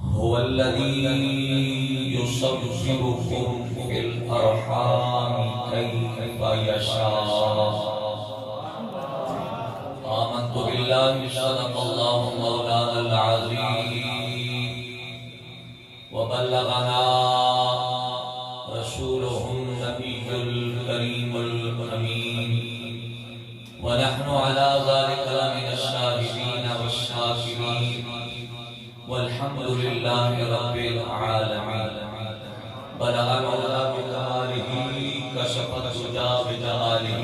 هو الذي يصوركم في الأرحام كيف يشاء. آمنت بالله صدق الله مولانا العظيم وبلغنا رسوله النبي الكريم الأمين ونحن على ذلك من الشاهدين والشاكرين والحمد لله رب العالمين. بلغ العلا بكماله كشف الدجى بجماله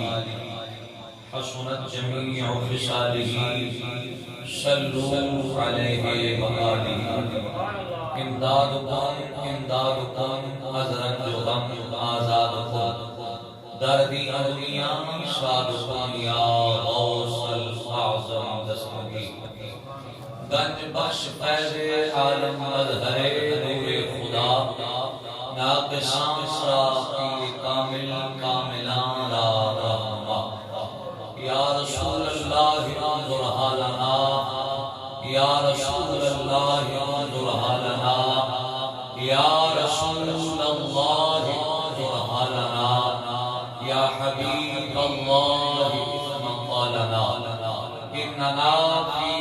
حسنت جميع خصاله صلوا عليه وآله. امدادكم حضرت غم آزادكم دردی اولیاء شادکم یا غوث الاعظم دستگی گنج بخش فیض عالم مظہر نور خدا ناقصان سراقی کامل کاملان لا رحمہ. یا رسول اللہ انظر حالنا، یا رسول اللہ انظر حالنا، یا رسول اللہ انظر حالنا، یا حبیب اللہ اسم قالنا اننا فی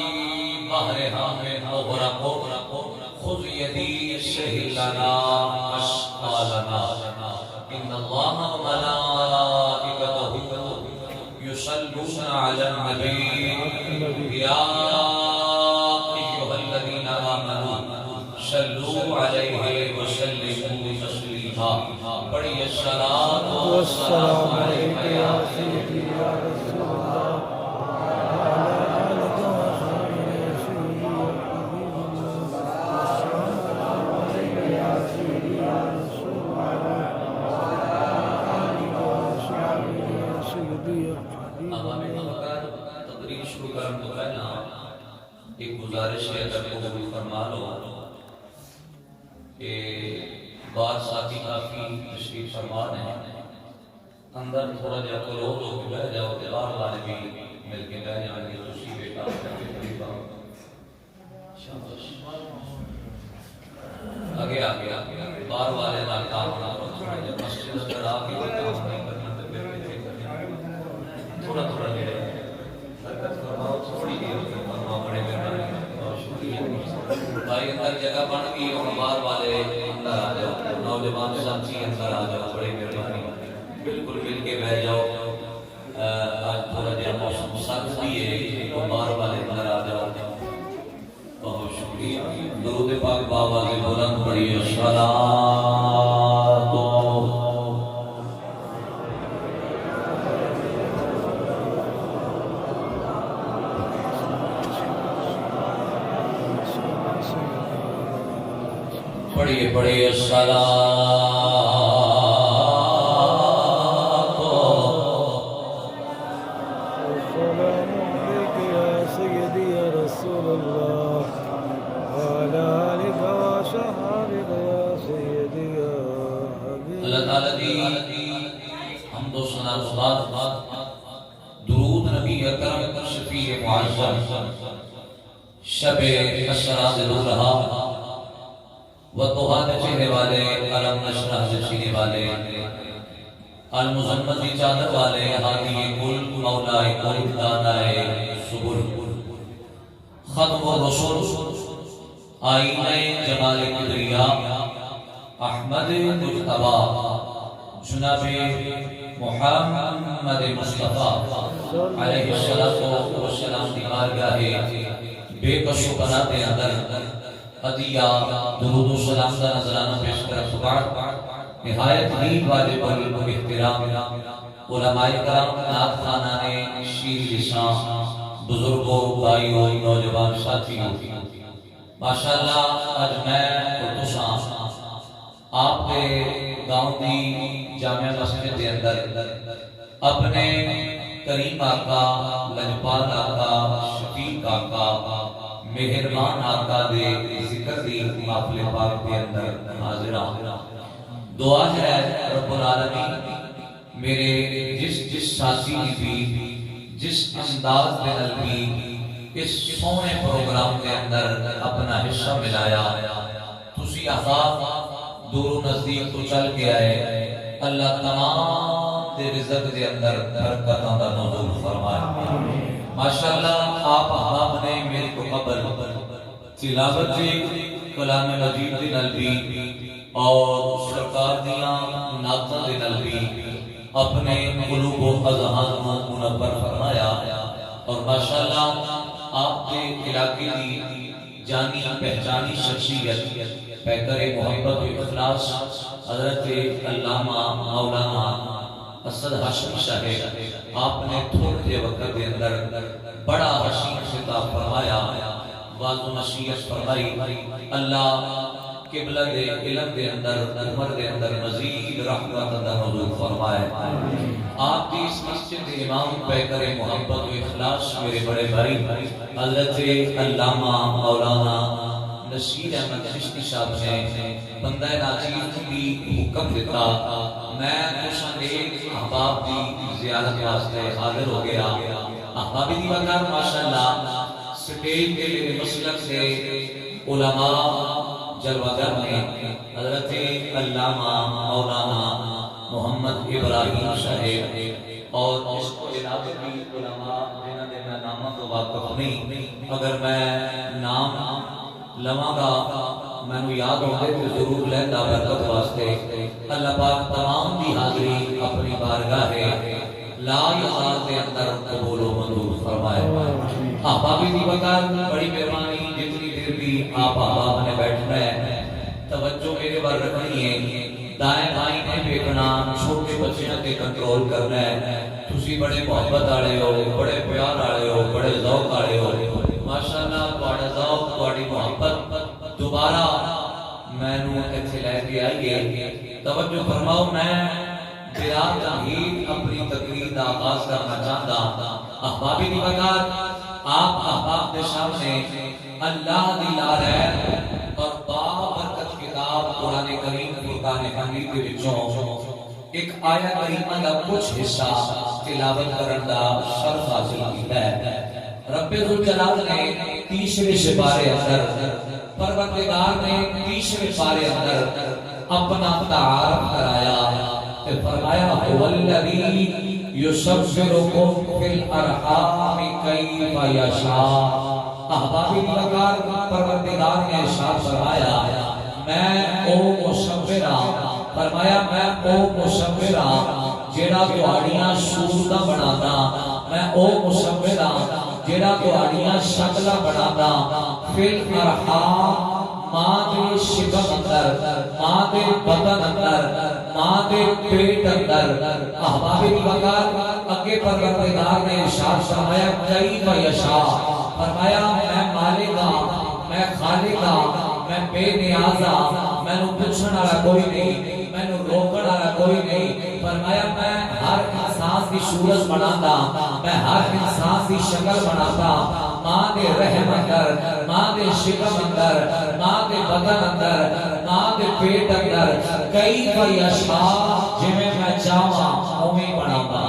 بحر ہم مغرق خذ یدی سہلنا اشقالنا. ان اللہ وملائکتہ یصلون علی النبی یا ایھا الذین آمنوا صلوا علیہ وسلموا تسلیما. بڑی الصلاۃ والسلام علیک یا سیدی یا رسول اللہ. ایک گزارش ہے اگر قبول فرما لو کہ بعض ساتھی کافی تشریف فرمان ہیں، اندر تھوڑا جا کرو تو بہ جاؤ، باہر والے بھی مل کے بہ جائیں گے. خوشی بیٹا آگے آگے آگے باہر والے نال کام نہ کرو. جب مسجد اندر آ کے کام نہیں کرنا تو پھر تھوڑا تھوڑا دیر حرکت فرماؤ، تھوڑی دیر فرماؤ. بڑے مہربانی بھائی اندر جگہ بن گئی اور باہر والے اندر آ جاؤ، نوجوان ساتھی اندر آ جاؤ. بڑی مہربانی بالکل مل کے بیٹھ جاؤ. آج تھوڑا دیر موسم سرد بھی ہے تو باہر والے اندر آ جاؤ. بہت شکریہ. درود پاک بابا کے بلند پڑھیے. پڑھیے پڑھیے اللہ تعالیٰ دی حمد و ثنا و بات درود نبی اکرم شفیع معظم شب اسرا ضرور رہا وطوحات چہرے والے، علم نشرح سے سینے والے، المزمتی چادر والے، ہادی کل مولائے کل دانائے سبل ختم و رسول آئینہ جمال کبریا احمد مجتبی جناب محمد مصطفیٰ علیہ السلام کی بارگاہ بے کش و پناہ کے اندر عطیہ درود و سلام کا نظرانہ پیش کرتے بعد نہایت ہی واجب الاحترام علماء کرام، نعت خوانان شیر لسان، بزرگوں، بھائیوں، نوجوان ساتھیوں، ماشاءاللہ اج میں تساں آپ کے گاؤں دی جامعہ مسجد کے اندر اپنے کریم آقا، لجپال آقا، شفیق آقا، مہربان آقا دے ذکر دی محفل پاک دے اندر حاضر ہوں. دعا ہے رب العالمین میرے جس ساتھی بھی جس انداز دے نال بھی اس سونے پروگرام کے اندر اپنا حصہ ملایا. تسی احباب دور و نزدیک تو چل کے آئے. اللہ تمام دے رزق دے اندر برکتاں دا نزول فرمائے. ماشاءاللہ آپ احباب نے میرے کو قبل تلاوت کلام مجید دے نال بھی اور سرکار دیاں نعتاں دے نال بھی اپنے قلوب و اذہان کو منور فرمایا. اور ماشاءاللہ آپ کے علاقے دی جانی پہچانی شخصیت پیکر محبت و اخلاص حضرت علامہ مولانا اسد ہاشمی صاحب آپ نے تھوڑے وقت کے اندر بڑا حسین خطاب فرمایا، واض و نصیحت فرمائی. اللہ قبلہ دے علم دے اندر عمر دے اندر مزید رحمت دا نزول فرمائے. آپ کی اس مسجد امام پیکر محبت و اخلاص میرے بڑے بھائی حضرت علامہ مولانا نصیر احمد چشتی صاحب نے بندہ ناچیز کی حکم دیتا. میں کچھ ایک احباب دی زیارت واسطے حاضر ہو گیا. احبابی دی وقار ماشاءاللہ سٹیج کے لیے مسلک سے علماء جلوگر میں حضرت علامہ مولانا محمد ابراہیم صاحب اور اس کو علاقے بھی علماء جنہوں نے میں نامہ تو واقف نہیں، اگر میں نام لواں گا میں نے یاد ہوگے تو ضرور لیندہ برکت واسطے. اللہ پاک تمام دی حاضری اپنی بارگاہ لا یزال کے اندر قبول و منظور فرمائے. احبابی دی وقار بڑی مہربانی، جتنی دیر بھی آپ احباب نے بیٹھنا ہے توجہ میرے بار رکھنی ہے. دائیں بائیں نے بیٹھنا، چھوٹے بچیاں کے کنٹرول کرنا ہے. تسی بڑے محبت آڑے ہو، بڑے پیار آڑے ہو، بڑے ذوق آڑے ہو. ماشاءاللہ بڑا ذوق بڑی محبت دوبارہ میں نو ایتھے لے کے آئیے. توجہ فرماؤ، میں بلا تمہید اپنی تقریر دا آغاز کرنا چاہتا. احبابی دی وقار آپ احباب دے سامنے اللہ دی لارے اور بابرکت کتاب قرآن کریم فرقان حمید کے وچوں ایک آیت کریمہ دا کچھ حصہ تلاوت کرن دا شرف حاصل کیتا ہے. رب ذوالجلال نے 30ویں سپارے اندر، پروردگار نے 30ویں سپارے اندر اپنا تعارف کرایا کہ فرمایا هو الذی یصورکم فی الارحام کیف یشاء. احبابی وقار پروردگار نے ارشاد فرمایا میں او مصورہ، فرمایا میں او مصورہ جیڑا تہاڈیاں صورتاں بناتا، میں او مصورہ جیڑا تہاڈیاں شکلاں بناتا. فی الارحام ماں دے شکم اندر، ماں دے بدن اندر، ماں دے پیٹ اندر. احبابی دی وقار اگے پروردگار نے ارشاد فرمایا کیف یشاء، فرمایا میں مالک ہاں، میں خالق ہاں، میں بے نیاز ہاں، میں نو پوچھن والا کوئی نہیں، میں نو روکن والا کوئی نہیں. فرمایا میں ہر انسان دی صورت بناتا، میں ہر انسان دی شکل بناتا. ماں دے رحم اندر، ماں دے شکم اندر، ماں دے بدن اندر، ماں دے پیٹ اندر کیف یشاء جویں میں چاہواں اوویں بناتا.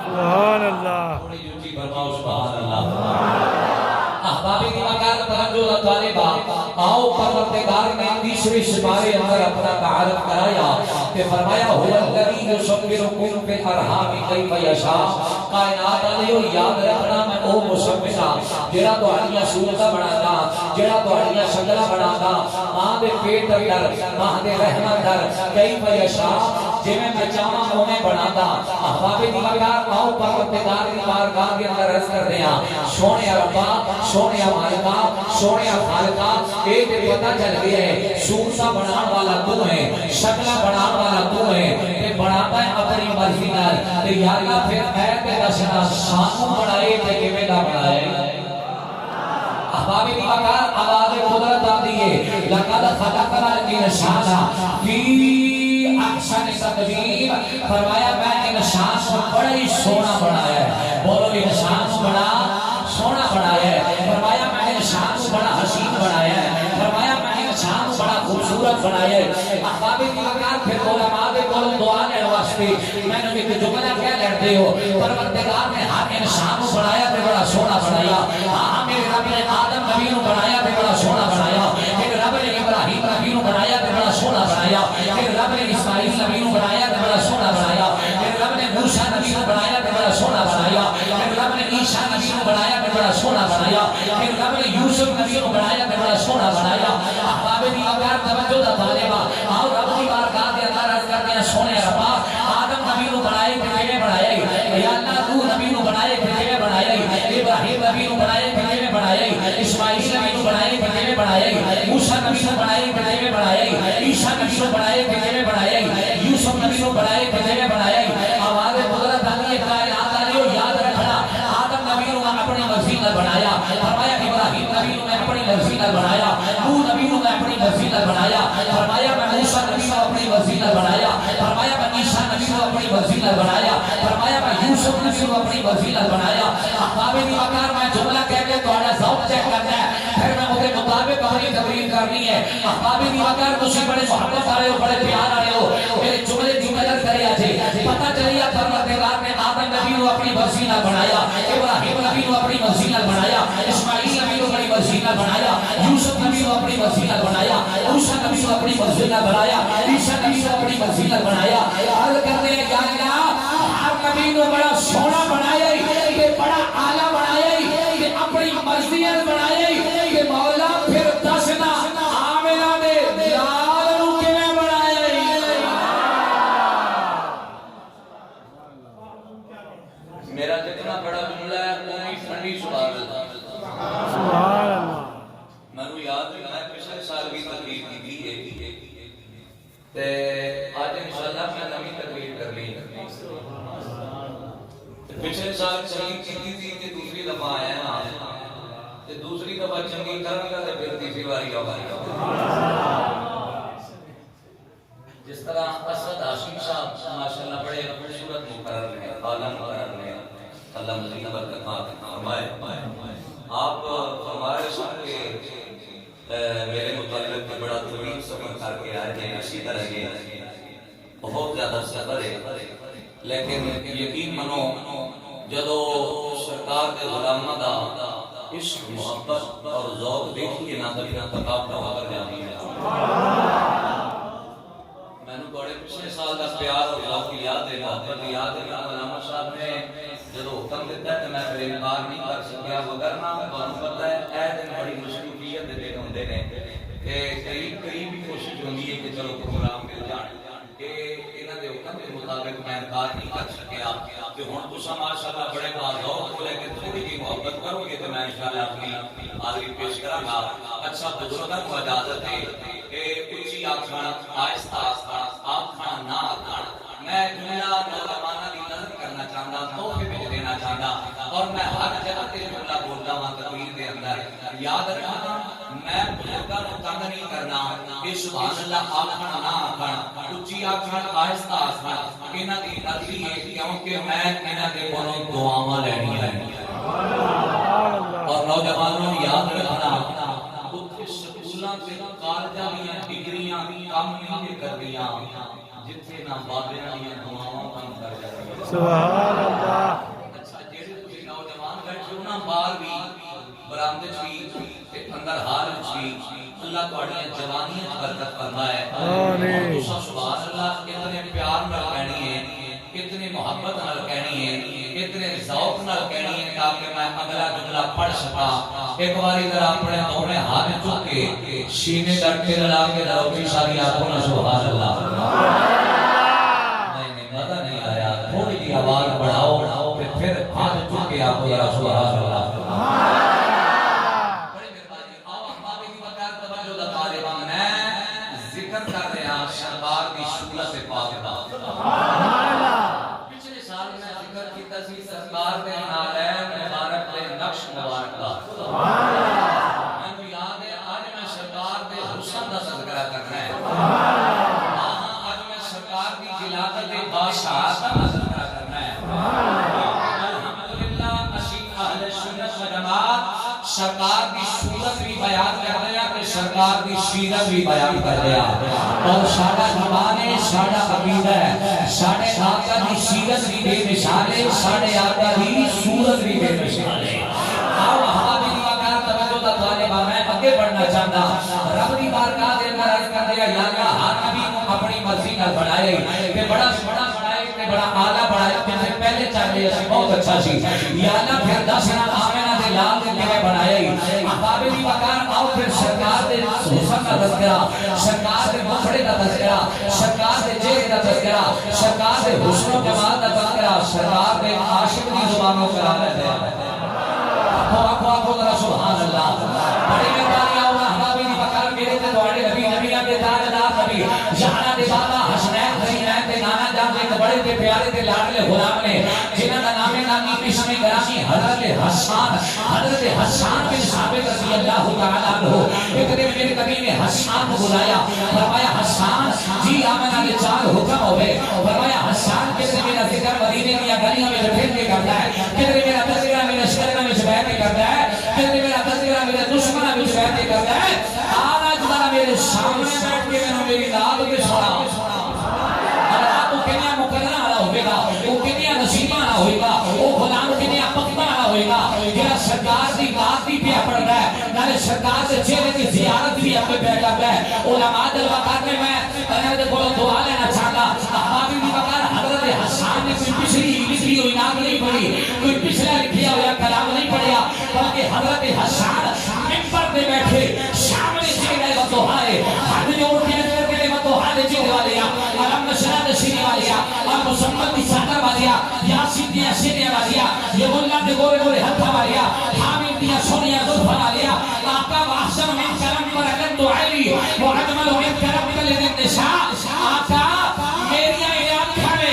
سبحان اللہ. تھوڑی اونچی فرماؤ سبحان اللہ. احبابی کی مکان توجہ طالبہ آؤ پروردگار نے 30ویں سپارے اندر اپنا تعارف کرایا کہ فرمایا هو الذی یصورکم فی الارحام کیف یشاء. کائنات والے یاد رکھنا میں او مصورہ جڑا تہاڈیاں صورتاں بناتا، جڑا تہاڈیاں شکلاں بناتا، ماں دے پیٹ اندر، ماں دے رحم اندر کیف یشاء جویں میں چاہواں اوویں بناتا. احبابی دی وقار آؤ پروردگار دی بارگاہ کے اندر عرض کردے ہاں سونے ربا، سونے مالکا، سونے خالقا، اے تے پتہ چل گیا ہے صورتاں بنان والا تو ہے، شکلاں بنان والا تو ہے تے بناتا ہے اپنی مرضی نال. تے یا اللہ پھر اے تے دسنا سانوں بنائے تے کیویں دا بنائے. احبابی دی وقار آواز قدرت آتی ہے لقد خلقنا الانسان فی احسن تقویم. فرمایا میں انسان کو بڑا ہی سونا بنایا ہے. بولو انسان کو بڑا سونا بنایا ہے. فرمایا میں انسان کو بڑا حسین بنایا ہے. فرمایا میں انسان کو بڑا خوبصورت بنایا ہے احباب دیوار پھر علماء دے کول دعا لین واسطے میں نے ایک جملہ کہہ لیندے ہو پروردگار نے ہر انسان کو بنایا تے بڑا سونا بنایا ہاں میرے رب نے آدم نبی نو بنایا تے بڑا سونا بنایا میرے رب نے ابراہیم نبی نو بنایا تے بڑا سونا بنایا میرے رب نے اسماعیل نبی نو بنایا تے بڑا سونا بنایا میرے رب نے موسیٰ نبی نو بنایا تے بڑا سونا بنایا میرے رب نے عیسیٰ نبی نو بنایا تے بڑا سونا بنایا میرے رب نے یوسف نبی نو بنایا تے بڑا سونا بنایا احباب دیوار توجہ دا طالبہ آؤ رب کی بارگاہ دے اندر عرض کرتے ہیں سونے ربا آدم نبی نو بنائے تے کیویں بنایا یا اللہ تو نبی نو بنائے تے کیویں بنایا ابراہیم نبی نو بنائے تے کیویں بنایا اسماعیل نبی نو بنائے تے کیویں بنایا موسیٰ نبی نو بنائے تے کیویں بنایا عیسیٰ نبی نو بنائے تے کیویں بنایا یوسف نبی نو بنائے تے کیویں بنایا آواز قدرت علی کائنات علیو یاد رکھنا آدم نبی نو اپنی مرضی نال بنایا فرمایا ابراہیم نبی نو میں اپنی مرضی نال بنایا نوح نبی نو میں اپنی مرضی نال بنایا فرمایا میں موسیٰ نبی نو اپنی مرضی نال بنایا فرمایا میں عیسیٰ نبی نو اپنی مرضی نال بنایا فرمایا میں یوسف نبی نو اپنی مرضی نال بنایا احباب دیوار میں جملہ کہہ کے تہاڈا ذوق چیک کرنا ہے پھر میں اودے مطابق اپنی تقریر کرنی ہے احباب دیوار تسی بڑے محبت والے ہو بڑے پیار والے ہو میرے جملے دی قدر کریا جی پتہ چلیا پروردگار نے آدم نبی نو اپنی مرضی نال بنایا ابراہیم نبی نو اپنی مرضی نال بنایا اسماعیل نبی نو اپنی مرضی نال بنایا یوسف نبی نو اپنی مرضی نال بنایا موسیٰ نبی نو اپنی مرضی نال بنایا عیسیٰ نبی نو اپنی مرضی نال بنایا عرض کرتے ہیں یا اللہ ہر نبی نو بڑا سونا بنایا کہ بڑا اعلیٰ بنایا کہ اپنی مرضی نال بنایا کہ مولا پھر دسنا عاملہ دے لال نو کیویں بنایا میرا جتنا بڑا جملہ ہے وہ بھی ٹھنڈی سبحان اللہ میں نے یاد ہے میں پچھلے سال بھی تقریر کی ہے تے آج انشاءاللہ میں نئی تقریر کر لی پچھلے سال چنگی کی تھی کہ دوسری دفعہ آیا نا تے دوسری دفعہ چنگی کرنے کا تے پھر تیسری باری جس طرح اسد ہاشم صاحب ماشاءاللہ بڑے خوبصورت مقرر ہیں اعلیٰ مقرر ہیں اللہ مزید برکت فرمائے آپ ہمارے ساتھ میرے متعلق کے بڑا طویل سفر کر کے آئے ہیں اسی طرح کے بہت زیادہ سفر ہے لیکن یقین منو جدو سرکار کے غلامہ دا عشق محبت اور ذوق دیکھیے نہ تبھی نہ تقابلہ وغیر جانی ہے میں نے بڑے پچھلے سال کا پیار اور ذوق یاد ہے محبت یاد ہے علامہ صاحب نے جدو حکم دیتا ہے کہ میں پھر انکار نہیں کر سکیا وگرنا بہت پتہ ہے اے دن بڑی مصروفیت دے دن ہوندے نے کہ قریب ہی کوشش ہوندی ہے کہ چلو پروگرام مل جان کہ انہاں دے حکم کے مطابق میں انکار نہیں کر سکیا کہ ہن تساں ماشاءاللہ بڑے باذوق ہو لے کے تھوڑی جی محبت کرو گے تو میں انشاءاللہ اپنی حاضری پیش کراں گا اچھا بزرگاں کو اجازت ہے کہ اونچی آکھنا آہستہ آہستہ آکھنا نہ آکھنا میں جملہ نوجوانوں کی نظر کرنا چاہتا تحفے میں دینا چاہتا اور میں ہر جگہ تے جملہ بولتا ہوں تقریر دے اندر یاد رکھنا میں بزرگاں کو تنگ نہیں کرنا کہ سبحان اللہ آکھنا نہ آکھنا اونچی آکھنا آہستہ آکھنا انہاں دی مرضی ہے کیونکہ میں انہاں دے کولوں دعاواں لینی ہے اور نوجوانوں یاد رکھنا اوتھے سکولاں تے کالجاں دیاں ڈگریاں کم نہیں کردیاں جتھے نہ بابیاں دیاں دعاواں کم کر جاندیاں سبحان اللہ اچھا جڑے تسی نوجوان بیٹھے ہو نا باہر بھی برآمدے وچ تے اندر حال وچ بھی اللہ تہاڈیاں جوانیاں برکت فرمائے آمین سبحان اللہ اتنے پیار نال کہنی ہے اتنی محبت نال کہنی ہے اتنے ذوق نال کہنی ہے تاکہ میں اگلا جملہ پڑھ سکا ایک باری ذرا اپنے دونوں ہاتھ چک کے سینے تے ٹھل لا کے روٹی ساری آپو نا سبحان اللہ نہیں مزہ نہیں آیا تھوڑی سی آواز بڑھاؤ پھر ہاتھ چک کے آپو ذرا سبحان اللہ بڑی مہربانی آو احباب کی وقار توجہ دا طالبان میں ذکر کر رہا سرکار کی صورت پاک دا پچھلے سال میں ذکر کیتا سی سرکار دے نالین مبارک دے نقش مبارک دا میں کو یاد ہے آج میں سرکار دے حسن دا تذکرہ کرنا ہے آج میں سرکار کی جلاوت باشعات دا تذکرہ کرنا ہے الحمدللہ اسی اہل سنت و جماعت سورت بھی بیان کر دیا کہ سرکار دی سیرت بھی بیان کر دیا اور ساڑا ایمان ہے ساڑا عقیدہ ہے ساڑے آقا دی سیرت بھی بے مثال ہے ساڑے آقا دی سورت بھی بے مثال ہے آو احباب دی وقار توجہ دا طالبہ میں آگے بڑھنا چاہتا رب دی بارگاہ دے اندر عرض کر دیا یا اللہ ہر نبی کو اپنی مرضی نہ بڑھائے کہ بڑا بڑھائے کہ بڑا اعلیٰ بڑھائے کہ پہلے چاہتے ہیں بہت اچھا سی یا اللہ پھر 10 آمینہ دے لال دے لئے بڑھائے احباب دی وقار آؤ پھر سرکار دے حسن کا تذکرہ سرکار دے مفڑے کا تذکرہ سرکار دے چہرے کا تذکرہ سرکار دے حسن و جمال کا تذکرہ سرکار دے عاشق دی زبانوں کرا لیتے ہیں آخو ذرا سبحان اللہ بڑی مہربانی آؤ احباب دی وقار میرے تے دوڑے نبی نبیان دے تاجدار نبی جہانا دے بابا حسنین حسینین دے نانا جان دے بڑے تے پیارے تے لاڈلے غلام نے جنہاں دا نام نامی اسم گرامی حضرت حسان بن ثابت رضی اللہ تعالیٰ عنہ ایک دن میرے نبی نے حسان کو بلایا فرمایا حسان جی آمنہ دے 4 حکم ہوئے فرمایا حسان کس نے میرا ذکر مدینے کی گلیوں میں پھر کے کرتا ہے کس نے میرا تذکرہ میرے شکرہ میں شبیت کرتا ہے کس نے میرا تذکرہ میرے دشمنہ میں شبیت کرتا ہے آج ذرا میرے سامنے بیٹھ کے میں میری ناد کے سنا اور آپ کو کنیا مقررہ آنا ہوئے گا وہ کنیا نصیبہ آنا ہوئے گا وہ غلام کنیا پکتا آنا ہوئے گا جہاں سرکار دی بات بھی پیا پڑ رہا ہے نالے سرکار سے چہرے کی زیارت بھی اپنے پہ کر رہا ہے علماء دل وقت میں انہوں بولو دعا لینا چاہتا احبابی دی وقت حضرت حسان نے کوئی پچھلی لکھی ہوئی نام نہیں پڑھی کوئی پچھلا لکھیا ہوا کلام نہیں پڑھیا بلکہ حضرت حسان ممبر دے بیٹھے سامنے چہرے و دعائے حد جوڑ کے چہرے و دعائے چہرے والیا علم نشرہ نشینے والیا اور مسمت کی چادر والیا یاسین دیا سینے والیا یہ ملہ دے گورے گورے ہتھا والیا حامل دیا سونیا ظلفہ والیا آقا وحسن من کرم برکت دعائی وعجمل من کرم بلد النساء آقا میری آیات کھانے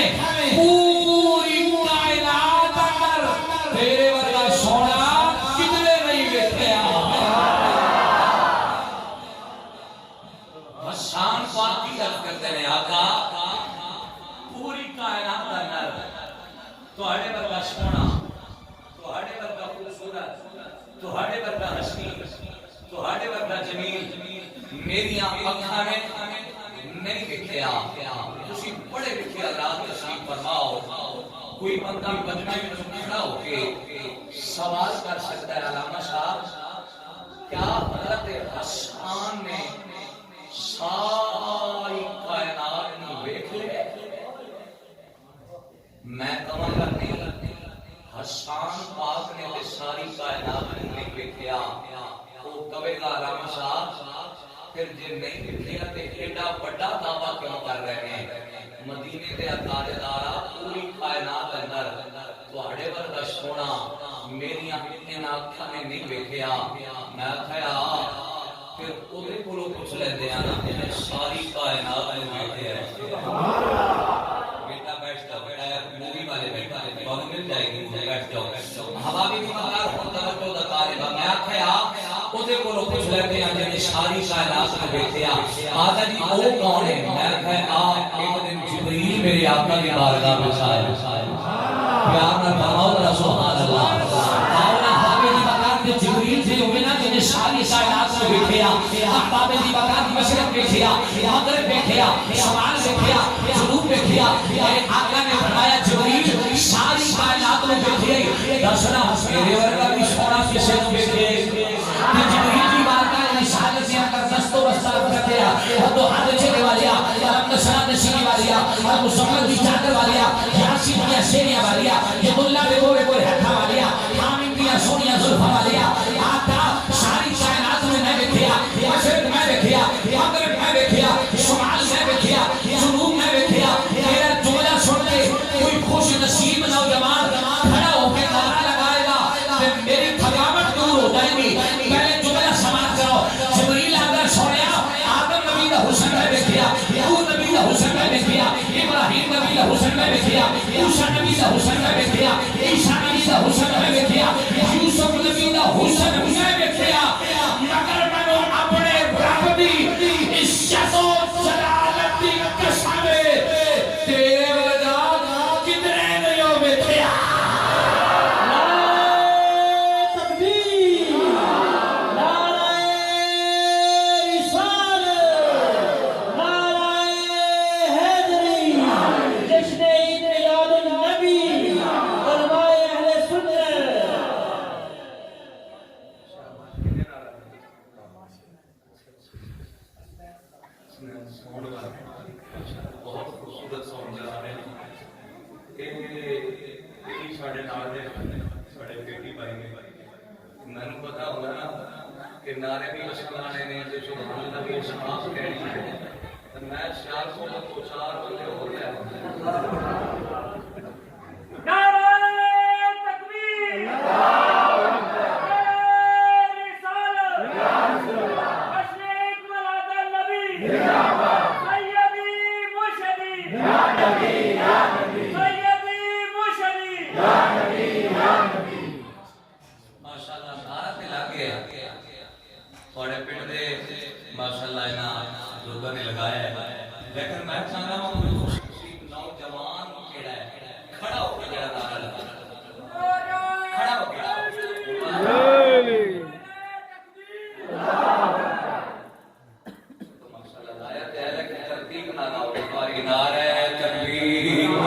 پوری کائنات اندر تیرے ورگا سونا کتنے نہیں بیٹھے حسان پاک کی طرف کرتے ہیں آقا پوری کائنات اندر توہاڑے ورگا سونا توہاڑے ورگا خوبصورت توہاڑے ورگا حسین توہاڑے ورگا جمیل میری آنکھاں نے نہیں دیکھیا تسی بڑے لکھے حضرات تشریف فرماؤ کوئی بندہ مجمع میں کھڑا ہو کے سوال کر سکتا ہے علامہ صاحب کیا حضرت حسان نے ساری کائنات کو دیکھ لے میں کہاں گا نہیں حسان پاک نے ساری کائنات کو نہیں دیکھیا وہ کہے گا علامہ صاحب پھر جن نہیں دیکھیا تے ایڈا بڑا دعویٰ کیوں کر رہے ہیں مدینے دے تاجدارا پوری کائنات اندر تواڈے ورگا سونا میری ان آنکھاں نے نہیں دیکھیا میں کہیا پھر اودے کولوں پوچھ لیندے آ نا کہ ساری کائنات میں دیکھے بیٹا بیٹھ جاؤ بیٹا مووی والے بیٹا کون مل جائے گی مجھے بیٹھ جاؤ حبابی کی مقدار خود توجہ دا طالبہ میں کہیا اودے کولوں پوچھ لیندے آ جے ساری کائنات میں دیکھیا آقا جی وہ کون ہے میں کہیا ایک دن جبریل میرے آقا کی بارگاہ میں آیا پیار نہ فرماؤ ذرا سبحان اللہ آونا حبابی کی مقدار تے جبریل سے ہوئے نا جنہیں ساری کائنات میں دیکھیا احباب دی مقدار مشرق دیکھیا مغرب دیکھیا شمال دیکھیا جنوب دیکھیا آقا نے فرمایا جبریل ساری کائنات میں دیکھئے دسنا میرے ورگا بھی سونا کسے نو دیکھئے کہ جبریل کی بارگاہ رسالت سے اندر دست و رستہ کرتے ہیں وہ تو حد چلے والیا علم نشرہ نشینے والیا اور مسمت کی چادر والیا یاسین دیا سینیا والیا یہ ملہ بے گورے گورے ہتھا والیا حامل دیا سونیا ظلفہ والیا آقا ساری کائنات میں دیکھیا مشرق میں دیکھیا مغرب میں دیکھیا شمال میں دیکھیا جنوب میں دیکھیا تیرا جملہ سن کے کوئی خوش نصیب نوجوان کھڑا ہو کے نعرہ لگائے گا کہ میری تھکاوٹ دور ہو جائے گی پہلے جملہ سماعت کرو جبریل اندر سویا آدم نبی کا حسن میں دیکھیا یعقوب نبی کا حسن میں دیکھیا ابراہیم نبی کا حسن میں دیکھیا موسیٰ نبی کا حسن میں دیکھیا عیسیٰ نبی کا حسن میں دیکھیا یوسف نبی کا حسن میں دیکھیا مگر میں اپنے رب دی عزت و جلالت دی قسم تیرے وجہ کتنے نہیں بیٹھیا نعرہ تکبیر نعرہ سون بہت خوبصورت سون جا رہے ہیں سارے نال سارے بیٹی بھائی نے مینو پتا ہوگا نا کہ نعرے بھی مسلمانے نے جو سبحان اللہ بھی سماس کہنی ہے میں 400 تو 4 بندے ہو گیا لیکن میں چاہتا ہوں نوجوان کیڑا ہے کھڑا ہو کے جڑا نعرہ لگا کھڑا ہو کے ماشاءاللہ آیا تے کہ ترتیب نہ لاؤ تمہاری نعرہ تکبیر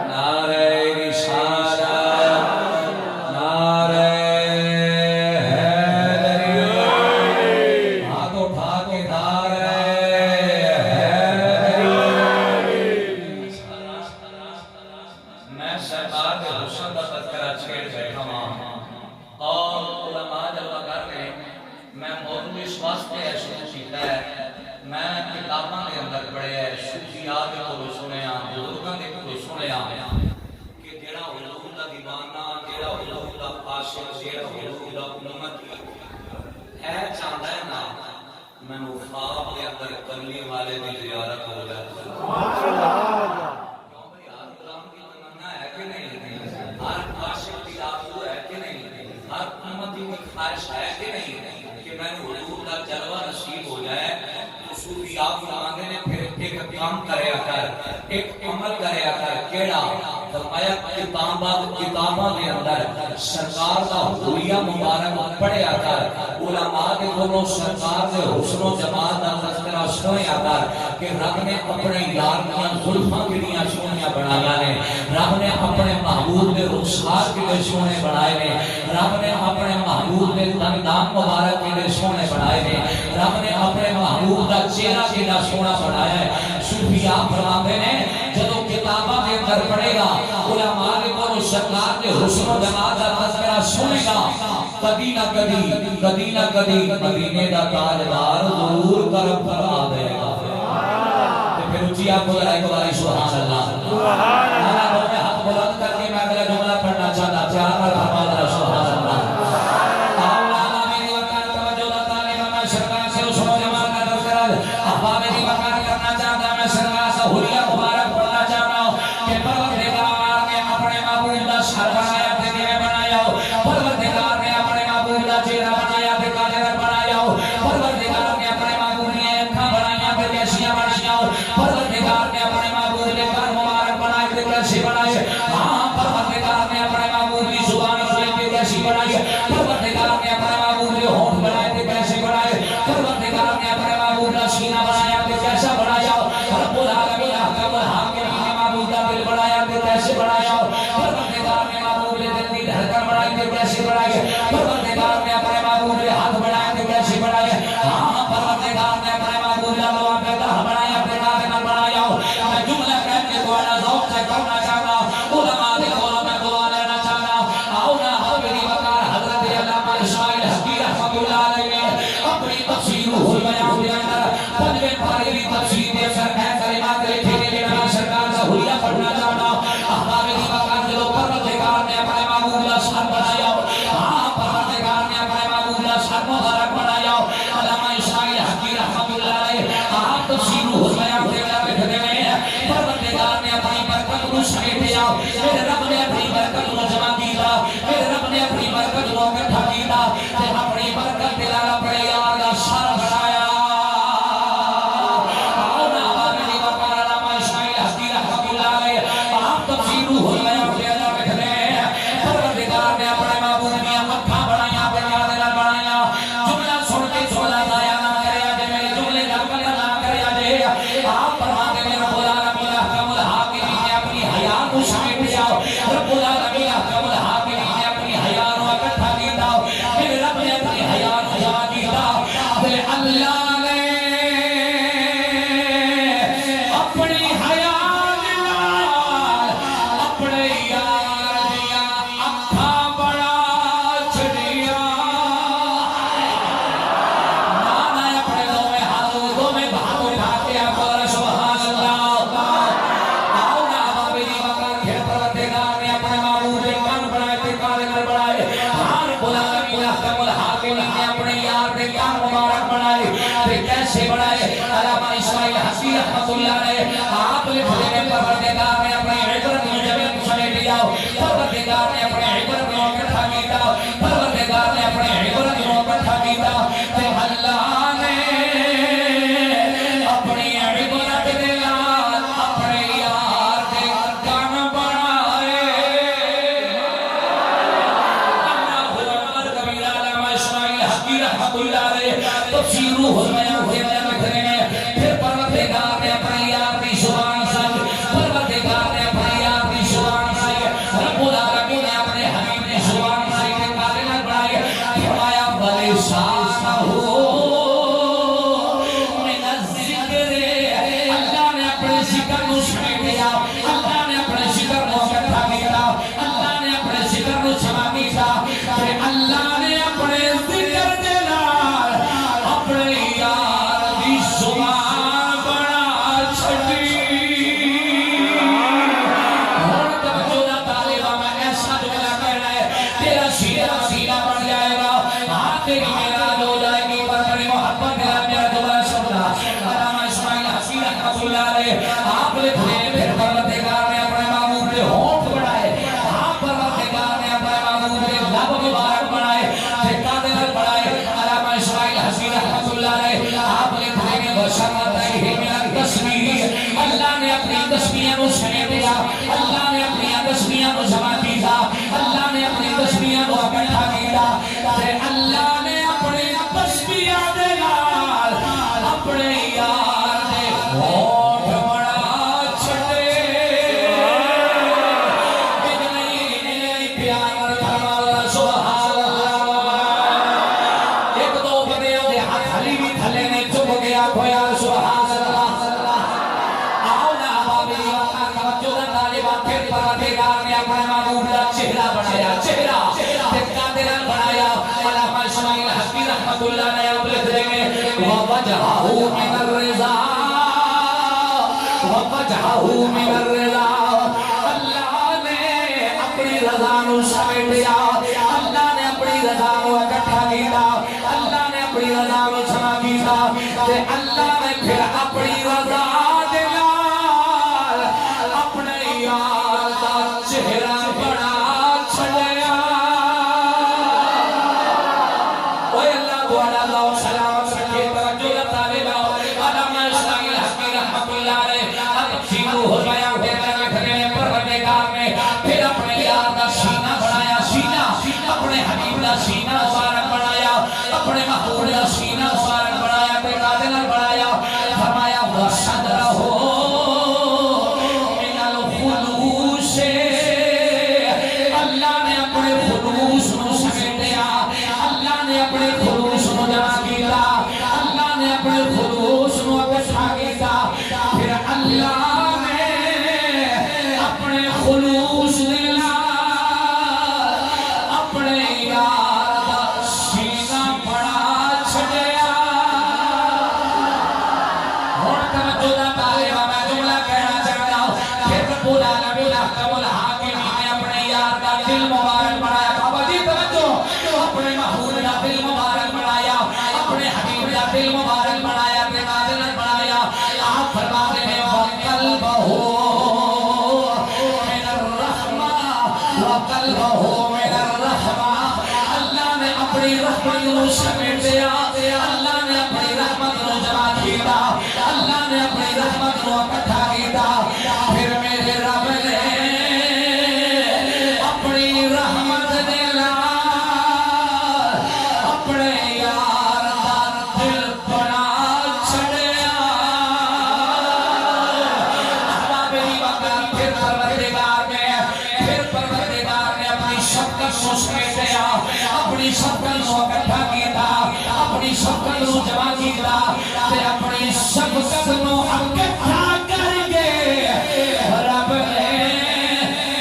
نعرہ رسالت نعرہ والے کی زیارت ہو جائے ہے کہ نہیں ہر عاشق کی آرزو ہے کہ نہیں ہر امتی کی خواہش ہے کہ نہیں کہ میں حضور کا جلوہ نصیب ہو جائے تو صوفیات فرماتے ہیں پھر ایک کام کریا کر ایک عمل کریا کر کیڑا فرمایا کتاباں دے اندر سرکار دا حلیہ مبارک پڑھیا کر علماء دے کولوں سرکار دے حسن و جمال دا تذکرہ سنیا کر کہ رب نے اپنے یار دیاں زلفاں کتنیاں سونیاں بنایا نے رب نے اپنے محبوب دے رخسار کتنے سونے بنائے نے رب نے اپنے محبوب دے دندان مبارک کتنے سونے بنائے نے رب نے اپنے محبوب دا چہرہ کتنا سونا بنایا ہے صوفیاء فرماتے ہیں جدو کتاباں کے اندر پڑھے گا علماء کے کو سرکار کے حسن و جمال کا تذکرہ سنے گا کبھی نہ کبھی مدینے دا تاجدار ضرور کرم فرما دے گا پھر اونچی آپ کو ذرا ایک بار سبحان اللہ میں ہاتھ بلند کر کے میں اگلا جملہ پڑھنا چاہتا چار بار فرما ذرا سبحان اللہ مولانا میری وقت توجہ عطا نے میں سرکار سے حسن و جمال کا تذکرہ احباب میری وقت کرنا چاہتا میں سرکار سے حلیہ مبارک پڑھنا چاہتا ہوں کہ پروردگار نے اپنے محبوب کا سر بنایا تے کیویں بنایا ہو پروردگار نے اپنے محبوب کا چہرہ بنایا تے قادر بنایا ہو پروردگار نے اپنے محبوب کی آنکھاں بنایا تے کیسیاں بنایا ہو پروردگار نے اپنے محبوب کے کان مبارک بنائے تے کیسے بنائے ہاں پروردگار نے اپنے محبوب کی زبان بنائی تے کیسی بنائی پروردگار نے اپنے محبوب کے ہونٹ بنائے تے کیسے بنائے پروردگار نے اپنے محبوب کا سینہ بنایا تے کیسا بنایا رب العالمین اپنے یار دے کام مبارک بنائے تے کیسے بنائے علامہ اسماعیل حقی رحمت اللہ علیہ آپ لکھتے ہیں پروردگار نے اپنی عبرت میں جب سمیٹ لیا پروردگار نے اپنے عبرت میں اکٹھا کیتا پروردگار نے اپنے عبرت میں اکٹھا کیتا تے اللہ نے اپنی عبرت دے نال اپنے یار دے کام بنائے اللہ اکبر کبیرہ علامہ اسماعیل حقی رحمت اللہ علیہ تفسیر روح البیان کے اندر لکھتے ہیں پھر پروردگار نے اپنے یار دی زبان سے پروردگار نے اپنے یار دی زبان سے رب العالمین نے اپنے حبیب دی زبان سے کائنات بنائے فرمایا بلسانہ من الذکر اللہ نے اپنے ذکر کو سمیٹ لیا اللہ نے اپنے ذکر کو اکٹھا کیا اللہ نے اپنے ذکر کو جمع کیا کہ اللہ نے اپنے ذکر دے نال اپنے یار دی زبان بنا چھٹی اور توجہ نہ طالبہ میں ایسا جملہ کہنا ہے تیرا سینہ سینہ بن جائے گا ہاں تیری میراد ہو جائے گی پر بڑی محبت میرا میرا جملہ سمجھا علامہ اسماعیل حقی رحمت اللہ علیہ آپ لکھتے ہیں پھر پروردگار نے اپنے معمول پہ ہونٹ بڑھائے ہاں پروردگار نے اپنے معمول پہ لب مبارک بنائے پھر قادر بڑھائے علامہ اسماعیل حقی رحمت اللہ علیہ آپ لکھتے ہیں بشرت ہی میرا تسبیح اللہ نے اپنی تسبیحوں کو سمیٹ دیا اللہ نے اپنی تسبیحوں کو جمع کیا اللہ نے اپنی تسبیحوں کو اکٹھا کیا کہ اللہ نے اپنے تسبیحوں دے نال اپنے یار دے ہونٹ بڑا چھٹے اتنی پیار فرمایا سبحان اللہ ایک دو بندے دے ہاتھ ہلی بھی تھلے نے چپ گیا کھویا سبحان اللہ آؤ نا بابی وقت توجہ نہ طالبہ پھر پروردگار نے اپنے معمول کا چہرہ بنایا چہرہ قادر بنایا علامہ اسماعیل حقی رحمت اللہ نے اب لکھ دیں گے وَوَجْهَهُ مِنَ الرِّضَا وَوَجْهَهُ مِنَ الرِّضَا اللہ نے اپنی رضا نو سمیٹ لیا اللہ نے اپنی رضا نو اکٹھا کیا اللہ نے اپنی رضا نو جمع کیا کہ اللہ نے پھر اپنی رضا دے نال اپنے یار دا چہرہ بنا چھڑیا اوہ اللہ دعانا اللہ سلام رکھے توجہ طالبہ علامہ اسماعیل حقی رحمت اللہ علیہ تفسیر روح البیان کے اندر لکھتے ہیں پروردگار نے پھر اپنے یار دا سینہ بنایا سینہ اپنے حبیب دا سینہ مبارک بنایا اپنے محبوب دا سینہ مبارک بنایا پہ قادر بنایا فرمایا وَصَدْرَهُ مِنَ الْخُلُوصِ اللہ نے اپنے خلوص نو سمیٹ دیا اللہ نے اپنے خلوص نو جمع کیا اللہ نے اپنے خلوص نو اکٹھا کیا پھر اللہ نے اپنے خلوص دے نال اپنے یار دا سینہ بڑا چھڑیا اور توجہ نہ طالبہ میں جملہ کہنا چاہتا ہوں پھر رب العالمین احکم الحاکم نے اپنے یار دا دل مبارک بنایا بابا جی توجہ اپنے محبوب دا دل مبارک بنایا اپنے حبیب دا دل مبارک بنایا پھر قادر بنایا آپ فرماتے ہیں وَقَلْبَهُ مِنَ الرَّحْمَةِ وَقَلْبَهُ مِنَ الرَّحْمَةِ اللہ نے اپنی رحمت نو سمیٹ دیا اللہ نے اپنی رحمت نو جمع کیا اللہ نے اپنی رحمت نو اکٹھا کیا پھر میرے رب نے اپنی رحمت دے نال اپنے یار دا دل بنا چھڑیا احباب ایمان پھر پروردگار نے اپنی شفقت کو سمیٹ دیا اپنی شفقت کو اکٹھا کیا اپنی شفقت کو جمع کیا تے اپنی شفقت کو اکٹھا کر کے رب نے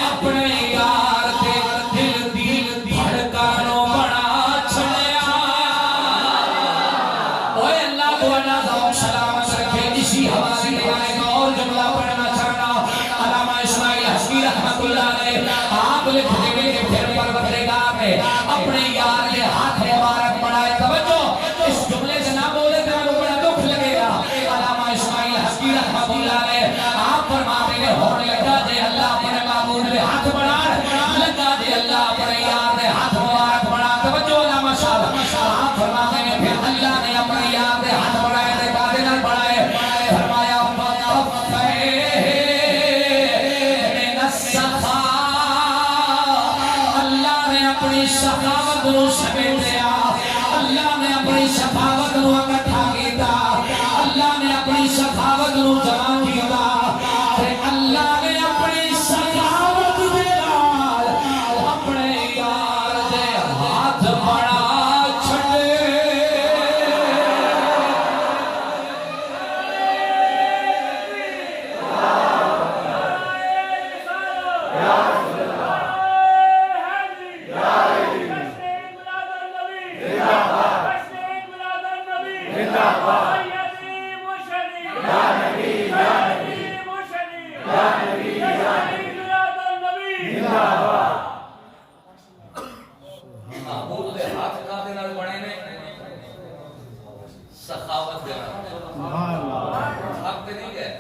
اپنے یار دے دل دی دھڑکنوں بنا چھڑیا اوہ اللہ دعانا ذوق سلامت رکھے اسی حوالے میں اور جملہ پڑھنا چاہتا علامہ اسماعیل حقی رحمت اللہ علیہ آپ لکھ دیں گے کہ پھر پروردگار نے اپنے یار کے ہاتھ مبارک بڑھائے توجہ سخاوت دے تھک نہیں گئے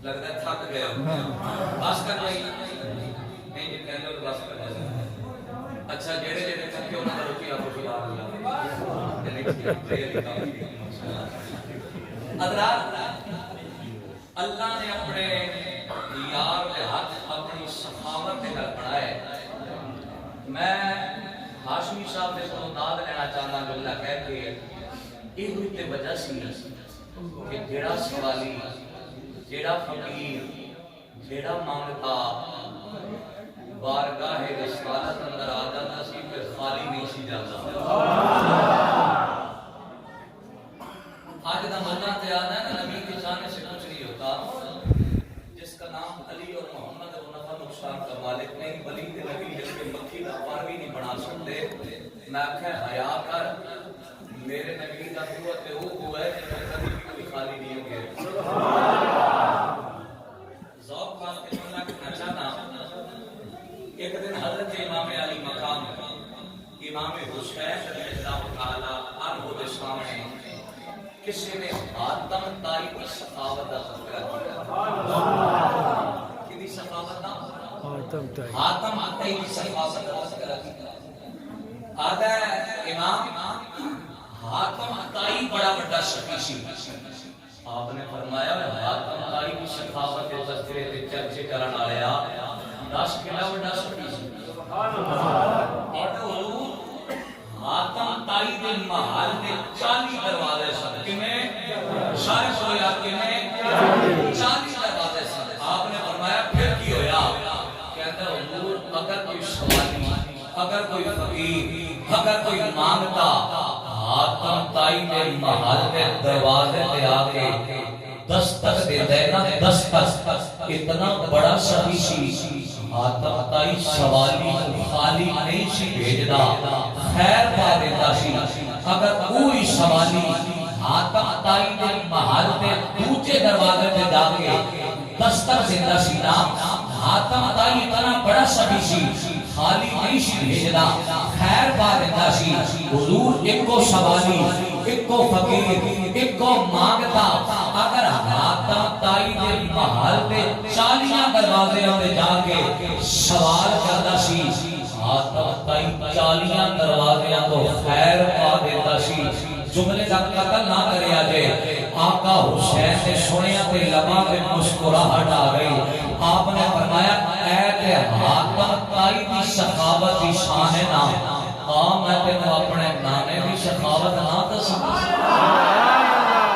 لگتا ہے تھک گئے بس کر گئی نہیں جی کہنے ہو تو بس کر گئے اچھا جیڑے جیڑے تھکے انہوں نے روکی آپ کو سبحان اللہ حضرات اللہ نے اپنے یار کے ہاتھ اپنی سخاوت کے گھر بڑھائے میں ہاشمی صاحب نے کو داد لینا چاہنا جو اللہ کہہ کے یہ ہوئی تے وجہ سی کہ جیڑا سوالی جیڑا فقیر جیڑا مانگتا بارگاہ رسالت اندر آ جاتا سی پھر خالی نہیں سی جاتا آج دا منہ تے آنا ہے نا نبی کی شان سے کچھ نہیں ہوتا جس کا نام علی اور محمد اور نفع نقصان کا مالک نہیں ولی تے نبی جس کے مکھی کا پار بھی نہیں بنا سکتے میں آکھیں حیا کر میرے نبی کا قوت وہ ہے کہ کبھی بھی کوئی خالی نہیں ہو گیا ذوق واسطے اللہ کے نچانا ایک دن حضرت امام علی مقام امام حسین رضی اللہ تعالی عنہ کے سامنے کسی نے حاتم طائی کی سخاوت کا تذکرہ کیا کدی سخاوت کا حاتم طائی کی سخاوت کا تذکرہ کیا آدھا امام حاتم طائی بڑا بڑا سخی سی آپ نے فرمایا حاتم طائی کی سخاوت کے تذکرے تے چرچے کرن والیا 10 کلا بڑا سخی سی حاتم طائی دے محل میں 40 دروازے سن کنے سارے سویا کنے 40 دروازے سن آپ نے فرمایا پھر کی ہویا کہتا حضور اگر کوئی سوالی اگر کوئی فقیر اگر کوئی مانگتا حاتم طائی دے محل میں دروازے تے آ کے دستک دے دینا دستک اتنا بڑا سخی سی حاتم طائی سوالی خالی نہیں سی بھیجدا خیر پا دیتا سی اگر کوئی سوالی حاتم طائی دے محل تے دوسرے دروازے تے جا کے دستک دیتا سی نا حاتم طائی اتنا بڑا سخی سی خالی نہیں سی بھیجدا خیر پا دیتا سی حضور ایک کو سوالی ایک کو فقیر ایک کو مانگتا اگر حاتم طائی دے محل تے 40 دروازے تے جا کے سوال کردا سی حاتم طائی 40 دروازے تو خیر پا دیتا سی جملے کا قتل نہ کریا جے آقا حسین نے سنیا تے لباں تے مسکراہٹ آ گئی آپ نے فرمایا اے تے حاتم طائی دی سخاوت دی شان ہے نا میں تینوں اپنے نانے دی سخاوت نہ دساں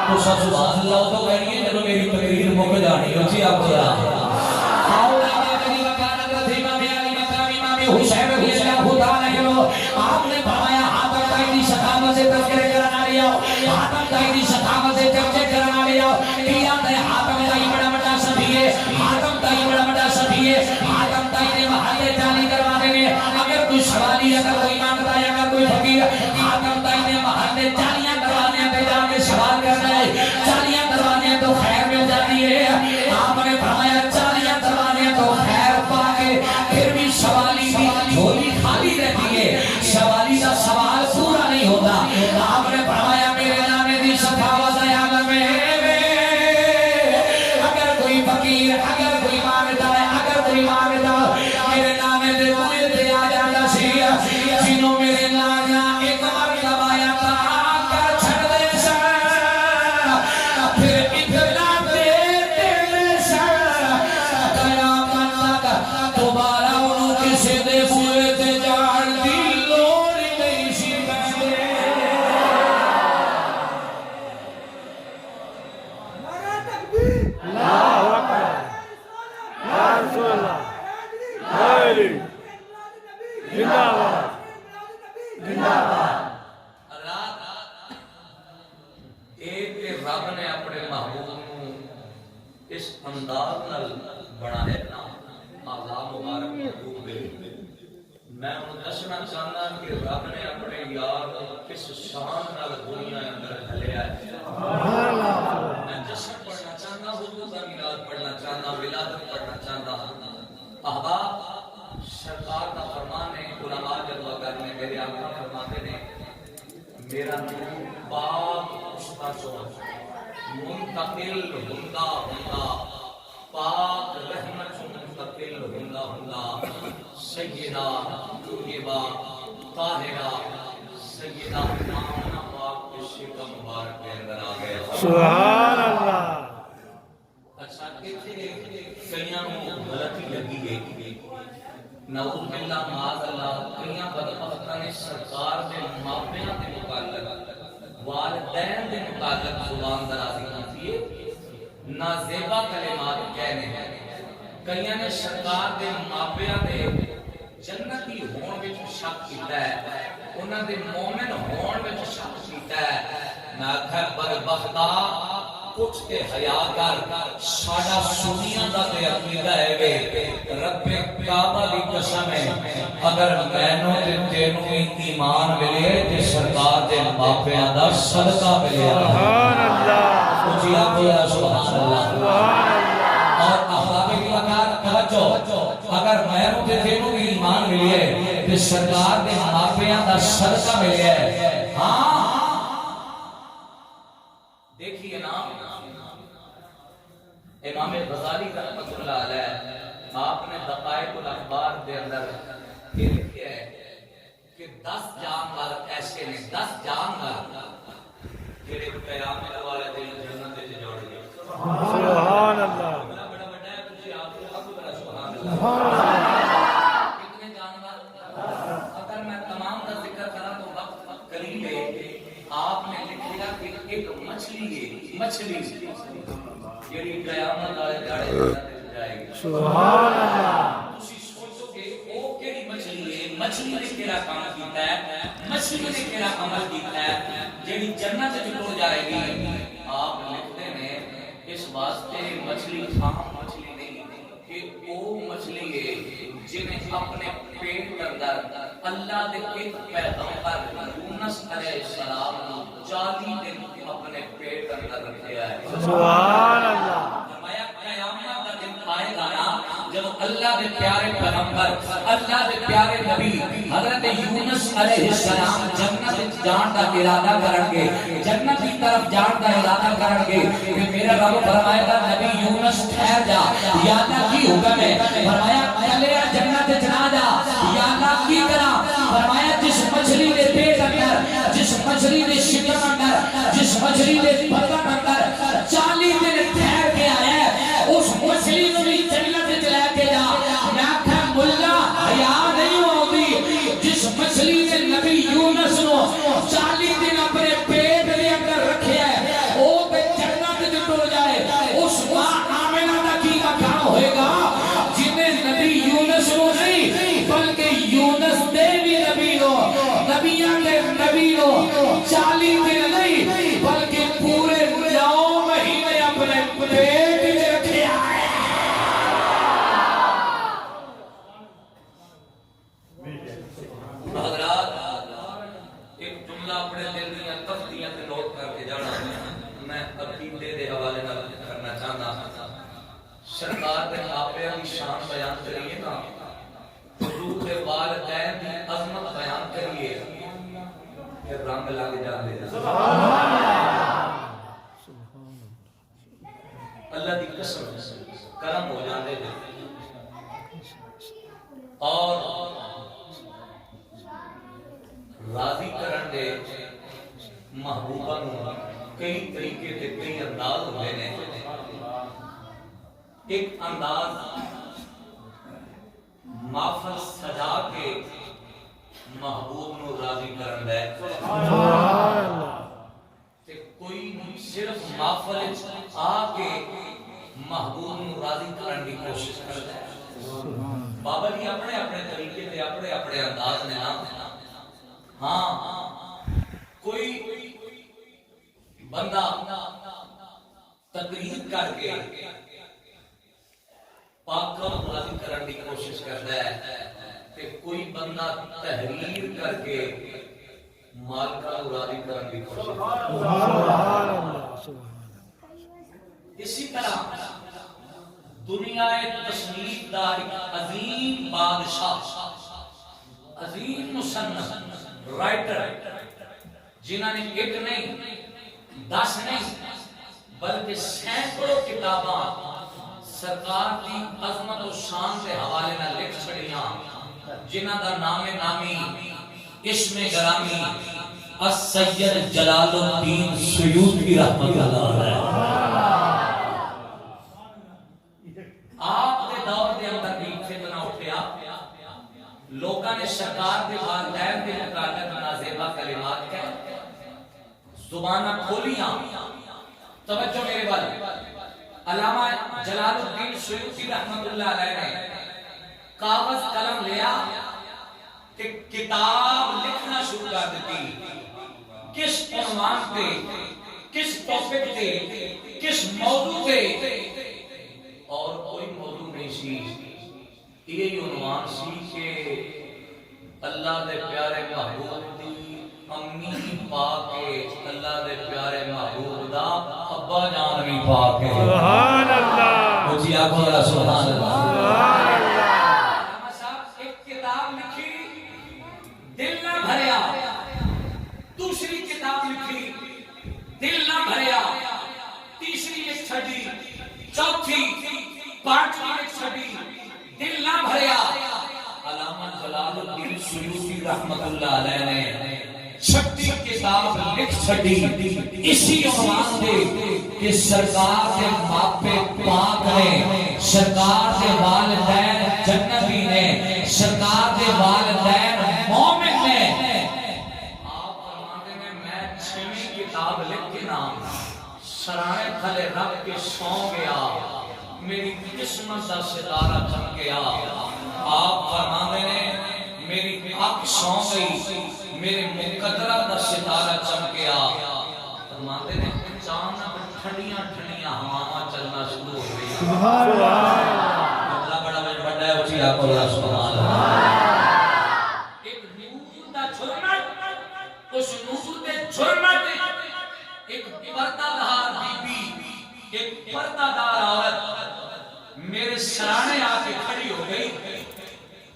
تو سب سبحان اللہ تو کہنی ہے جب میری تقریر مک جانی ہو جی آپ ذرا آؤ میری وکالت رضی امام علی مقام امام حسین رضی اللہ تعالی عنہ آپ نے فرمایا حاتم طائی دی سخاوت سے تذکرے کرنا لیا حاتم طائی دی سخاوت سے چرچے کرنا لیا کیا تے حاتم طائی بڑا بڑا سخی ہے حاتم طائی بڑا بڑا سخی ہے حاتم طائی نے محلے 40 دروازے میں اگر کوئی سوالی اگر کوئی مانگتا ہے اگر کوئی فقیر حاتم طائی نے محلے 40 دروازے پہ جا کے سوال کرنا ہے 40 دروازے تو خیر مل جاتی ہے آپ نے فرمایا 40 دروازے تو خیر پا کے پھر بھی سوالی کی جھولی خالی رہتی ہے سوالی کا سوال پورا نہیں ہوتا آپ نے فرمایا میرے نانے دی سخاوت ہے اگر کوئی فقیر اگر کوئی مانگتا ہے اگر کوئی مانگتا میرے نانے دے منہ تے آ جاتا سی جنوں میرے نانا ایک مرتبہ عطا کر چھڑ دے سن پھر اتنا دے دے سن قیامت تک دوبارہ انہوں کسی دے منہ تے جان دی لوڑ نہیں سی بندے اللہ اکبر یا رسول اللہ علی زندہ باد زندہ باد ایک رب نے اپنے محبوب کو اس انداز نال بنا ہے نا آزاد مبارک محبوب دے میں انہوں دسنا چاہنا کہ رب نے اپنے یار کس شان نال دنیا اندر ڈھلیا ہے میں جشن پڑھنا چاہنا حضور کا میلاد پڑھنا چاہنا ولادت پڑھنا چاہنا احباب سرکار کا فرمان ہے علماء جلوہ کرنے میرے آقا فرماتے نے میرا نور پاک پشتا چون منتقل ہندا ہندا پاک رحمت منتقل ہندا ہندا سیدہ طیبہ طاہرہ سیدہ آمنہ پاک کے شکم مبارک کے اندر آ گئے. سبحان اللہ. اچھا کئیاں غلطی لگی گئی نعوذ باللہ معاذ اللہ کئیاں بدبختاں نے سرکار دے ماپیاں دے متعلق والدین دے متعلق زبان درازی کی ہے نازیبا کلمات کہنے ہیں. کئیاں نے سرکار دے ماپیاں دے جنتی ہون وچ شک کیتا ہے انہاں دے مومن ہون وچ شک کیتا ہے. میں آکھا بدبختاں کچھ تے حیا کر ساڈا سنیاں دا تے عقیدہ ہے وے رب کعبہ دی قسم ہے اگر مینوں تے تینوں ایمان ملے تے سرکار دے ماپیاں دا صدقہ ملے. سبحان اللہ. جی آپ سبحان اللہ. اور احباب اکرام توجہ اگر مینوں تے تینوں ایمان ملے تے سرکار دے ماپیاں دا صدقہ ملے. ہاں دیکھیے نا امام غزالی رحمۃ اللہ علیہ آپ نے دقائق الاخبار دے اندر یہ لکھا ہے کہ 10 جانور ایسے نے 10 جانور جڑے قیامت والے دن جنت وچ جوڑ گئے. سبحان اللہ. بڑا بڑا ہے تسی آپ کو حق بڑا سبحان اللہ. کتنے جانور اگر میں تمام کا ذکر کرا تو وقت قلیل ہے. آپ نے لکھا کہ ایک مچھلی ہے مچھلی جڑی قیامت والے دہاڑے جائے گی. سبحان اللہ. تسی سوچو کہ او کیڑی مچھلی ہے مچھلی نے کیڑا کام کیتا ہے مچھلی نے کیڑا عمل کیتا ہے جڑی جنت وچ ٹر جائے گی. آپ لکھتے ہیں اس واسطے مچھلی عام مچھلی نہیں کہ او مچھلی ہے جنہیں اپنے پیٹ اندر اللہ دے ایک پیغمبر یونس علیہ السلام 40 دن اپنے پیٹ اندر رکھیا ہے. سبحان اللہ. فرمایا قیامت کا دن آئے گا نا جب اللہ دے پیارے پیغمبر اللہ دے پیارے نبی حضرت یونس علیہ السلام جنت جان دا ارادہ کرن گے جنت کی طرف جان دا ارادہ کرن گے کہ میرا رب فرمائے گا نبی یونس ٹھہر جا یا اللہ کی حکم ہے. فرمایا چلے جنت چلا جا یا اللہ کی کرا. فرمایا جس مچھلی دے پیٹ اندر جس مچھلی دے شکم اندر جس مچھلی دے بدن اندر 40 دن ٹھہر کے آیا ہے اس مچھلی کو بھی جنت وچ لے کے جا. میں آکھا ملا حیا نہیں ہوندی جس مچھلی نے نبی یونس نو 40 دن اپنے پیٹ دے اندر رکھیا ہے او تے جنت وچ ٹر جائے. اس ماں آمنہ دا کی مقام ہوئے گا جنہیں نبی یونس نو نہیں بلکہ یونس دے بھی نبی نو نبیاں دے نبی نو 40 دن نہیں بلکہ پورے 9 مہینے اپنے پیٹ وچ رکھیا ہے. حضرات ایک جملہ اپنے دل دیاں تفتیاں تے نوٹ کر کے جانا میں عقیدے دے حوالے نال کرنا چاہنا. سرکار دے ماپیاں دی شان بیان کریے نا حضور دے والدین دی عظمت بیان کریے کہ رنگ لگ جاندے ہیں. اللہ دی قسم کرم ہو جاندے ہیں. اور راضی کرن دے محبوبہ نو کئی طریقے تے کئی انداز ہوندے نے. ایک انداز محفل سجا کے محبوب نو راضی کرن دا ہے. سبحان اللہ. تے کوئی صرف محفل وچ آ کے محبوب نو راضی کرن دی کوشش کردا ہے. بابا جی اپنے اپنے طریقے تے اپنے اپنے انداز نے نا. ہاں کوئی بندہ تقریر کر کے پاک کو راضی کرن دی کوشش کرتا ہے تے کوئی بندہ تحریر کر کے مالکہ کو راضی کرن دی کوشش کرتا ہے. سبحان اللہ. اسی طرح دنیا تصنیف دا ایک عظیم بادشاہ عظیم مصنف رائٹر جنہوں نے ایک نہیں 10 نہیں بلکہ سینکڑوں کتاباں سرکار کی عظمت و شان کے حوالے نہ لکھ چھڑیاں جنہاں دا نام نامی اسم گرامی السید جلال الدین سیوطی رحمۃ اللہ علیہ آپ کے دور کے اندر بھی فتنہ اٹھیا لوگوں نے سرکار کے والدین کے متعلق نازیبا کلمات کہے زبانہ کھولیاں توجہ میرے والے علامہ جلال الدین سیوطی رحمۃ اللہ علیہ نے کاغذ قلم لیا کہ کتاب لکھنا شروع کر دیتی کس عنوان پہ کس ٹاپک پہ کس موضوع پہ اور کوئی موضوع نہیں سی یہی عنوان سی کہ اللہ دے پیارے محبوب دی امی پاک اللہ دے پیارے محبوب دا ابا جان بھی پاک ہے سبحان اللہ مجھے آگو اللہ سبحان اللہ سبحان اللہ علامہ صاحب ایک کتاب لکھی دل نہ بھریا دوسری کتاب لکھی دل نہ بھریا تیسری لکھ چھڑی چوتھی پانچویں لکھ چھڑی دل نہ بھریا علامہ جلال الدین سیوطی رحمۃ اللہ علیہ نے چھٹی کتاب لکھ چھڑی اسی عنوان پہ کہ سرکار کے باپے پاک نے سرکار کے والدین جنتی نے سرکار کے والدین مومن نے آپ فرماتے ہیں میں 6ویں کتاب لکھ کے نام سرانے تھلے رکھ کے سو گیا میری قسمت دا ستارہ چمک گیا آپ فرماتے ہیں میری آنکھ سو گئی میرے مقدرہ دا ستارہ چمک گیا فرماتے ہیں چاند ٹھنڈیاں ٹھنڈیاں ہواواں چلنا شروع ہو گئی سبحان اللہ اللہ بڑا بڑا ہے اچھی آپ اللہ سبحان اللہ ایک نور دا جھرمٹ اس نور دے جھرمٹ ایک پردہ دار بی بی ایک پردہ دار عورت میرے سرانے آ کے کھڑی ہو گئی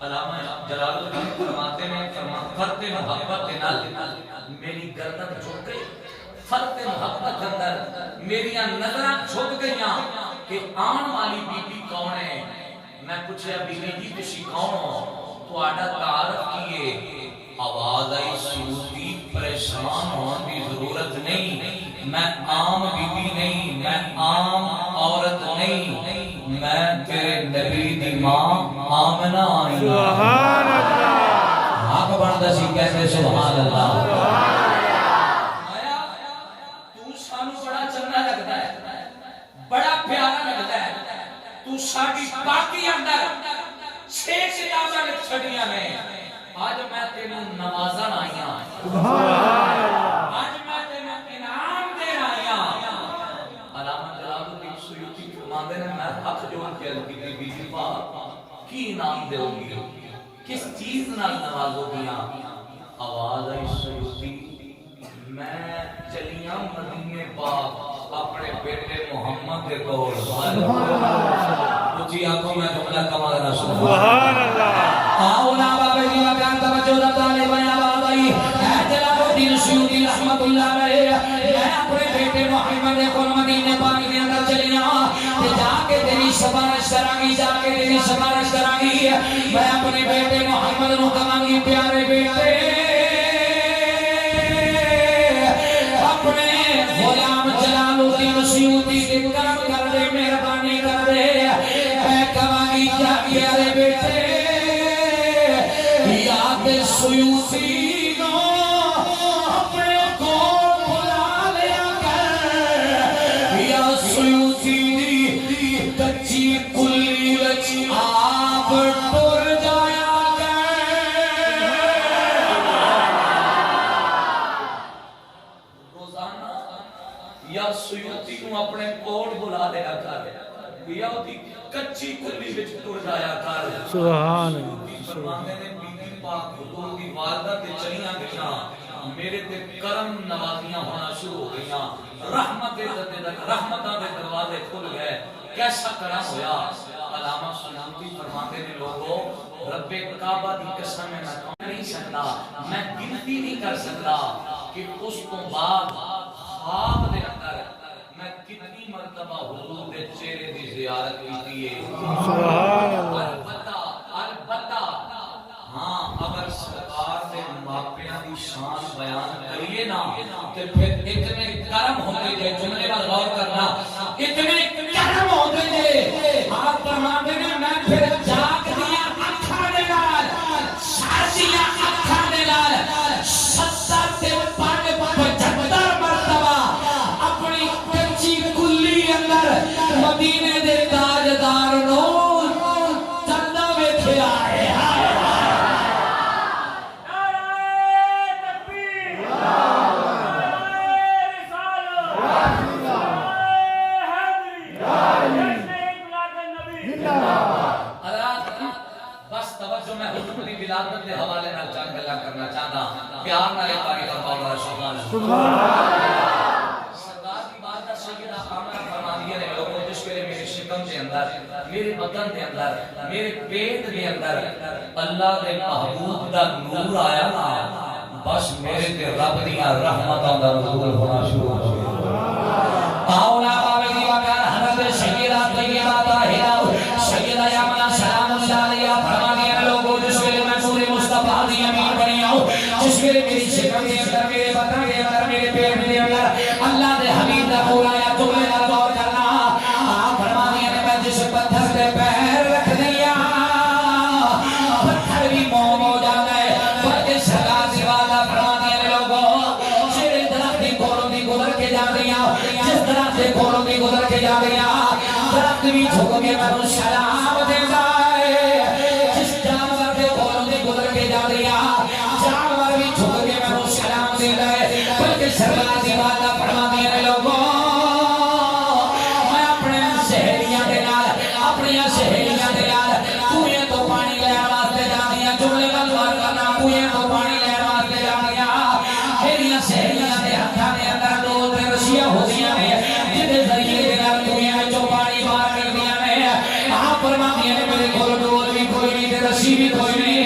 علامہ جلال الدین فرماتے ہیں فرتے محبت نال میری گردن جھک گئی فرتے محبت اندر میری نظراں جھک گئیاں کہ آن والی بی بی کون ہے میں پوچھا بی بی جی تسی کون ہو تہاڈا تعارف کیے آواز آئی سیوطی پریشان ہونے کی ضرورت نہیں میں عام بی بی نہیں میں عام عورت نہیں میں تیرے نبی دی ماں آمنہ آئی سبحان اللہ حق بندہ سی کہتے سبحان اللہ تو سانو بڑا چنگا لگتا ہے بڑا پیارا لگتا ہے تو ساڈی باقی اندر 6 کتاباں لکھ چھڑیاں نے آج میں تینوں نوازن آئی ہوں سبحان اللہ آج میں تینوں انعام دے آئی ہوں علامہ جلال الدین سیوطی فرماتے ہیں میں ہاتھ جوڑ کے عرض کی بی بی پاک کی انعام دے ہوگی کس چیز نال نوازو گیا آواز آئی سیوطی میں چلیاں مدینے پاک اپنے بیٹے محمد کے کول اچھی آنکھوں میں جملہ کما رہا سبحان اللہ آؤ نا بابا جی کا بیان توجہ رکھتا ہے بھائی آواز آئی اے جلال الدین سیوطی رحمۃ اللہ علیہ میں اپنے بیٹے محمد کو مدینے پاک کے اندر چلیاں کہ جا کے تیری سفارش کرانگی جا کے تیری سفارش کرانگی میں اپنے بیٹے محمد کو کہانگی پیارے بیٹے اپنے غلام جلال الدین سیوطی کے کرم کر دے مہربانی کر دے میں کہانگی کیا پیارے بیٹے یاد سیوطی نو اپنے کو بلا لیا کر یا سیوطی دی کچی کلی وچ آپ ٹر جایا کر روزانہ یا سیوطی نو اپنے کوٹ بلا لیا کر یا دی کچی کلی وچ ٹر جایا کر سبحان اللہ فرماتے ہیں بی بی پاک حضور دی والدہ تے چلیاں گئیاں میرے تے کرم نوازیاں ہونا شروع ہو گئیاں رحمتاں دے دروازے کھل گئے کیسا کرم ہویا علامہ سیوطی فرماتے ہیں لوگوں رب کعبہ دی قسم میں کہہ نہیں سکتا میں گنتی نہیں کر سکتا کہ کہ اس تو بعد خواب دے اندر میں کتنی مرتبہ حضور دے چہرے دی زیارت کی ہے. سبحان اللہ. البتہ ہاں اگر سرکار دے ماپیاں دی شان بیان کریے نا تے پھر اتنے کرم ہوندے جے. جملے پر غور کرنا, اتنے کرم ہوندے جے. آپ فرماتے ہیں میں پھر جاگ دیا اکھاں دے نال, سازیاں اکھاں دے نال 75 مرتبہ اپنی کچی کلی اندر مدینے دے تاجدار نو چلدا ویکھیا ہے. ولادت کے حوالے نال چند گلاں کرنا چاہتا, پیار نال پاک اللہ سبحان اللہ. سرکار کی بات دا سیدہ آمنہ فرماتی ہے لوگوں جس ویلے میرے شکم دے اندر, میرے بدن دے اندر, میرے پیٹ دے اندر اللہ دے محبوب دا نور آیا نا, بس میرے تے رب دیاں رحمتاں دا نزول ہونا شروع ہو گیا. آؤ نا باوی دی وکر حضرت سیدہ طیبہ طاہرہ سیدہ آمنہ سلام اللہ علیہا فرماتی ہیں لوگوں جس ویلے مصطفیٰ دی امین بنی آؤ, جس میرے میری شکم دے اندر, میرے بدن دے اندر, میرے پیٹ دے اندر اللہ دے حبیب دا نور آیا. تمہیں نہ غور کرنا, آپ فرماتی ہیں میں جس پتھر دے پیر رکھ دیا پتھر بھی موم ہو جاتا ہے. بلکہ سرکار دی وعدہ فرماتی ہیں لوگوں جڑے درخت دی کولوں دی گزر کے جا رہیا, جس درخت دے کولوں دی گزر کے جا رہیا درخت بھی جھک کے مینوں سلام دیندا ہے. جس جانور دے کولوں دی گزر کے جا رہیا جانور بھی جھک کے مینوں سلام دیندا ہے. بلکہ سرکار دی وعدہ فرماتی ہیں لوگوں میں اپنے سہیلیاں دے نال, اپنی سہیلیاں دے نال کنویں تو پانی لین واسطے جاندیاں. جملے نال غور کرنا, کنویں تو پانی لین واسطے جاندیاں. میریاں سہیلیاں دے ہتھاں دے اندر دو تے رسیاں ہوندیاں نے جدے ذریعے دے نال کنویں وچوں پانی باہر کردیاں نے. آپ فرماتی ہیں میرے کول ڈول بھی کوئی نہیں تے رسی بھی کوئی نہیں.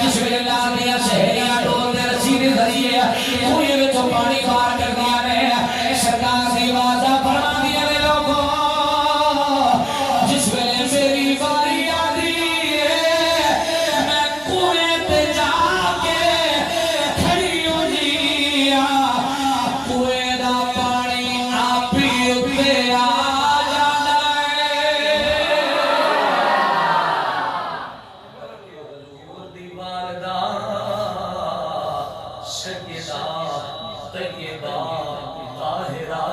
جس ویلے لال دیاں سہیلیاں ڈول تے رسی دے ذریعے کنویں وچوں پانی باہر کردیاں نے. سرکار دی وعدہ فرماتی ہیں لوگوں جس ویلے میری باری آدی میں کنویں تے جا کے کھڑی ہو جیا, کنویں دا پانی آپ ہی اتے آ جانا ہے. حضور دی والدہ سیدہ طیبہ طاہرہ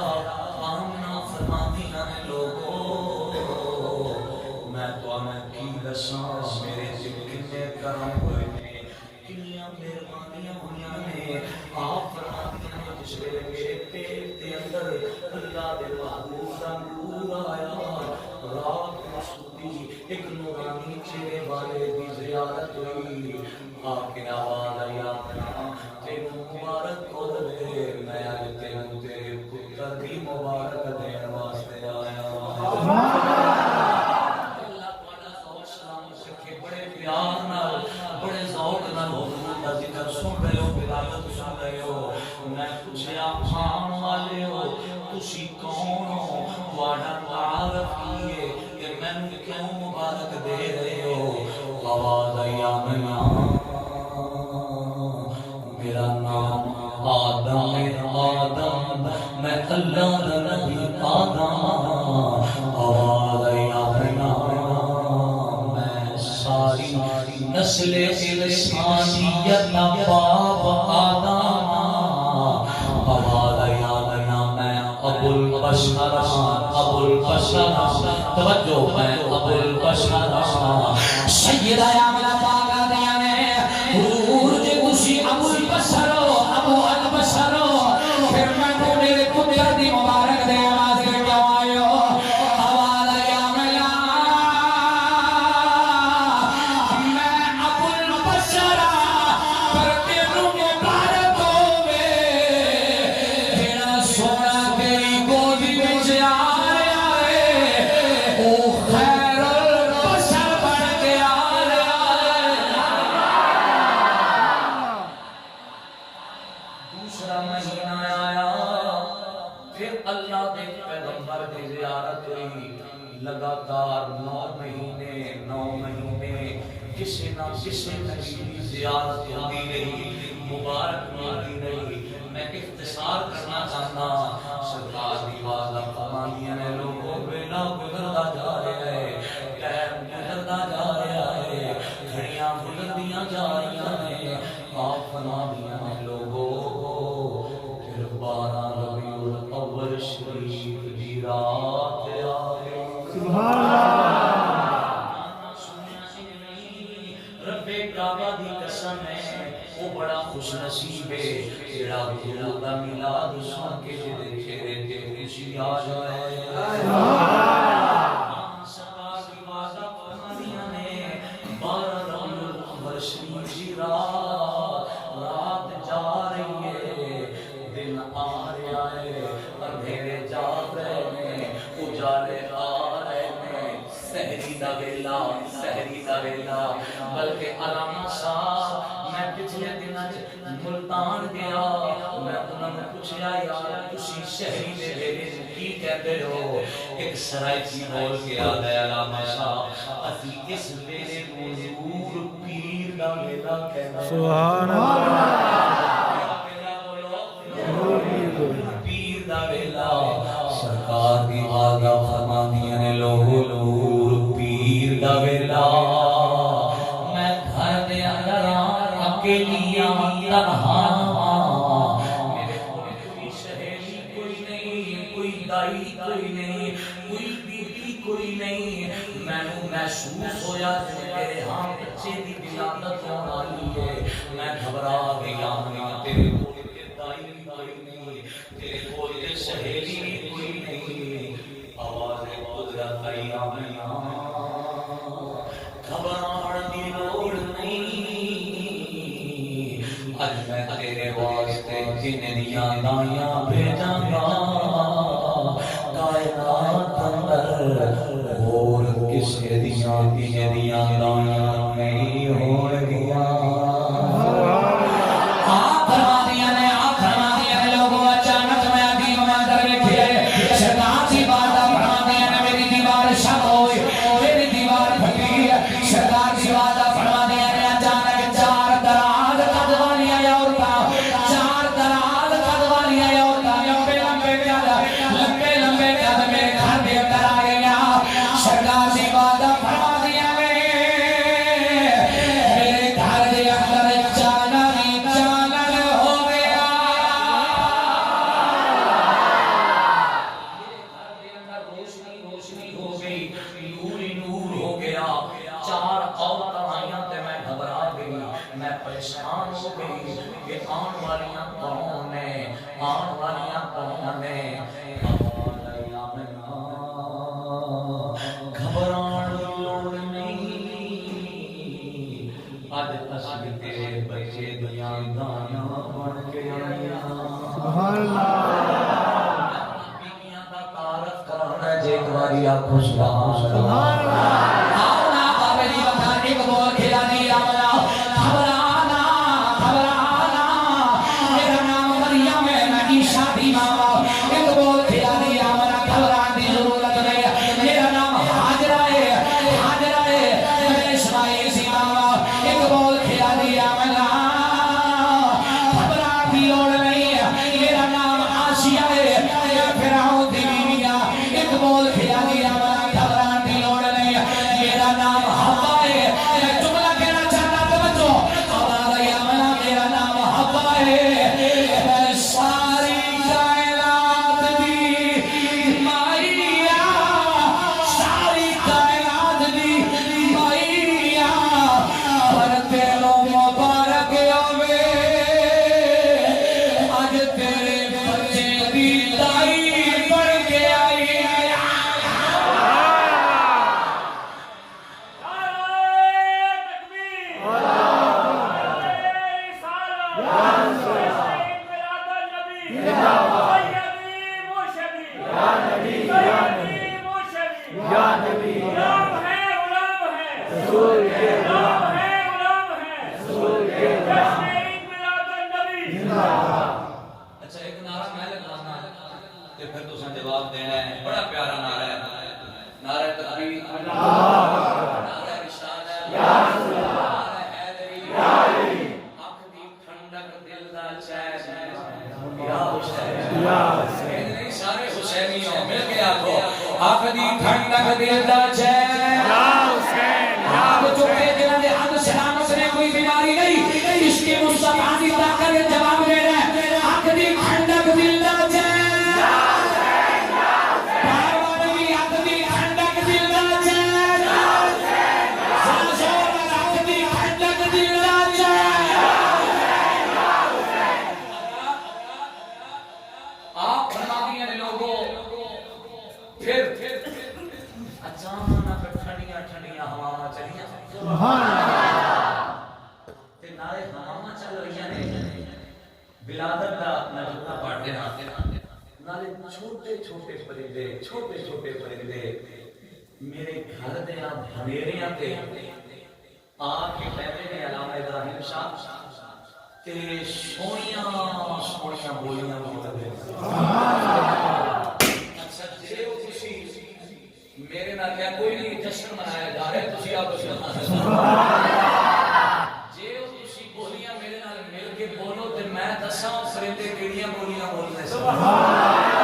آمنہ فرماتی ہیں لوگوں میں تو آمن کی دساں میرے سے کتنے کرم ہوئے نے, کنیاں مہربانیاں ہوئیاں نے. آپ فرماتی ہیں جس ویلے میرے پیٹ دے اندر اللہ دے محبوب دا نور آیا, رات کو سوتی ایک نورانی چہرے والے دی زیارت ہوئی. آپ کی آواز آئی آقا تینوں مبارک ہو دے, میں آج تینوں تیرے پتر دی مبارک دین واسطے آیا. اللہ تعالیٰ سو سلام سکھے بڑے پیار نال بڑے ذوق نال حضور دا ذکر سن رہے ہو, ولادت سن رہے ہو. میں پوچھیا آن والے ہو تسی کون ہو, تہاڈا تعارف کی ہے کہ میں کیوں مبارک دے رہے ہو. آواز آئی آمنہ میرا نام آدم میں اللہ دا نبی آدم. آواز آئی آمنہ میں ساری نسل انسانیت کا باپ آدم. آواز آئی آمنہ میں ابو البشر توجہ میں ابو البشر سیدہ آمنہ پاک آدیا نے حضور جے اسی ابو البشر ابو البشر پھر میں تو میرے پتر دی مبارک دے واسطے کیوں آئے ہو. آواز آئی آمنہ میں ابو البشر پر تینوں مبارک ہوئے تیرا سونا تیری گودی وچ آ رہا ہے, او خیر البشر بن کے آ رہا ہے. پھر اللہ دے پیغمبر کی زیارت ہوئی لگاتار 9 مہینے کسی نہ کسی نبی کی زیارت ہوتی رہی مبارک ملتی رہی میں اختصار کرنا چاہتا سرکار دی وعدہ فرمانیاں نے لوگوں ویلا گزرتا جا رہا ہے ٹائم گزرتا جا رہا ہے گھڑیاں گزردیاں جا رہی ہیں آپ فرمانیاں نے لوگوں پھر 12 ربیع الاول شریف دی رات آ گئی سبحان اللہ رب کعبہ دی قسم ہے وہ بڑا خوش نصیب ہے جڑا حضور دا میلاد سن کے جدے چہرے تے خوشی آ جائے سرکار دی وعدہ فرمانیاں نے 12 ربیع الاول شریف دی رات جا رہی ہے دن آ رہا ہے اندھیرے جا رہے ہیں اجالے آ رہے ہیں سحری دا ویلا بلکہ علامہ صاحب میں پچھلے دنوں ملتان گیا میں انہوں نے پوچھا یار تسی شہری دے ویلے کی کہتے ہو ایک سرائکی بول کے آ گیا علامہ صاحب اسی اس ویلے کو ضرور پیر دا ویلا کہنا سبحان اللہ پیر دا ویلا سرکار دی وعدہ فرمانیاں نے لوگ پیر دا ویلا میں گھر دے اندر اکیلی تنہا میرے کوئی سہیلی کوئی نہیں کوئی دائی کوئی نہیں کوئی بیٹی کوئی نہیں میں محسوس ہویا میرے ہاں بچے دی ولادت ہونے والی ہے میں گھبرا گیا تیرے کوئی دائی کوئی نہیں تیرے کوئی سہیلی کوئی نہیں آواز قدرت آئی گھبرانے دی لوڑ نہیں اج میں تیرے واسطے جن دیاں دائیاں بھیجاں گا کائنات اندر اور کسے دیاں دائیاں نہیں ہو گیا تے پھر تساں جواب دینا ہے بڑا پیارا نعرہ ہے نعرہ تکبیر نعرہ رسالت یا رسول اللہ نعرہ حیدری یا علی اکھ دی ٹھنڈک دل دا چین یا حسین یا حسین سارے حسینی ہو مل کے آکھو اکھ دی ٹھنڈک دل دا چین یا حسین آپ چکے دلوں دے حد سلامت نے کوئی بیماری نہیں عشق مصطفیٰ دی طاقت جواب دے رہا ہے اکھ دی ٹھنڈک دل دا چین چھوٹے پرندے میرے گھر دے بھنیریاں تے آ کے بیٹھے نے علامہ ابراہیم شاہ تے سونیاں بولیاں بولدے اچھا جے او خوشی میرے نال کیا کوئی نہیں جشن منایا جا رہا ہے تسی آپ جے او خوشی بولیاں میرے نال مل کے بولو تے میں دساں پرندے کیڑیاں بولیاں بولدے سبحان اللہ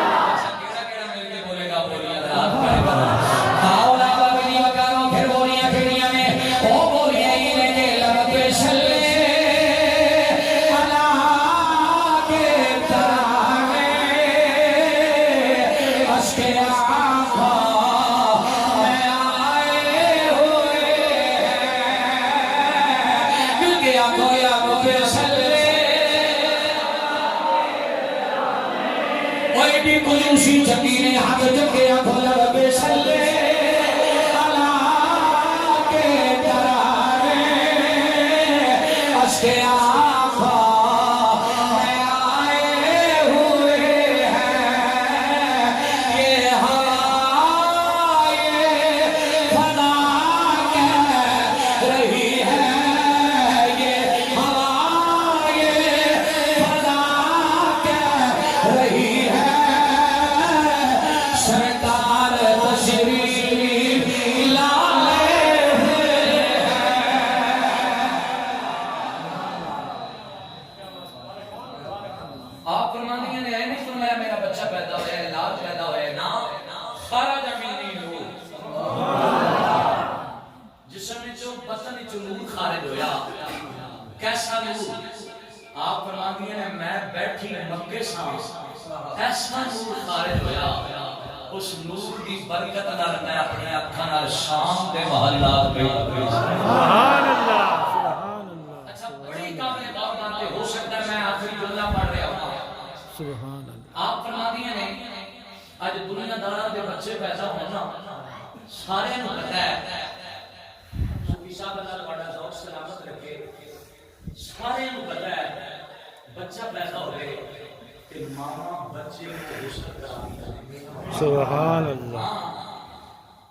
سبحان اللہ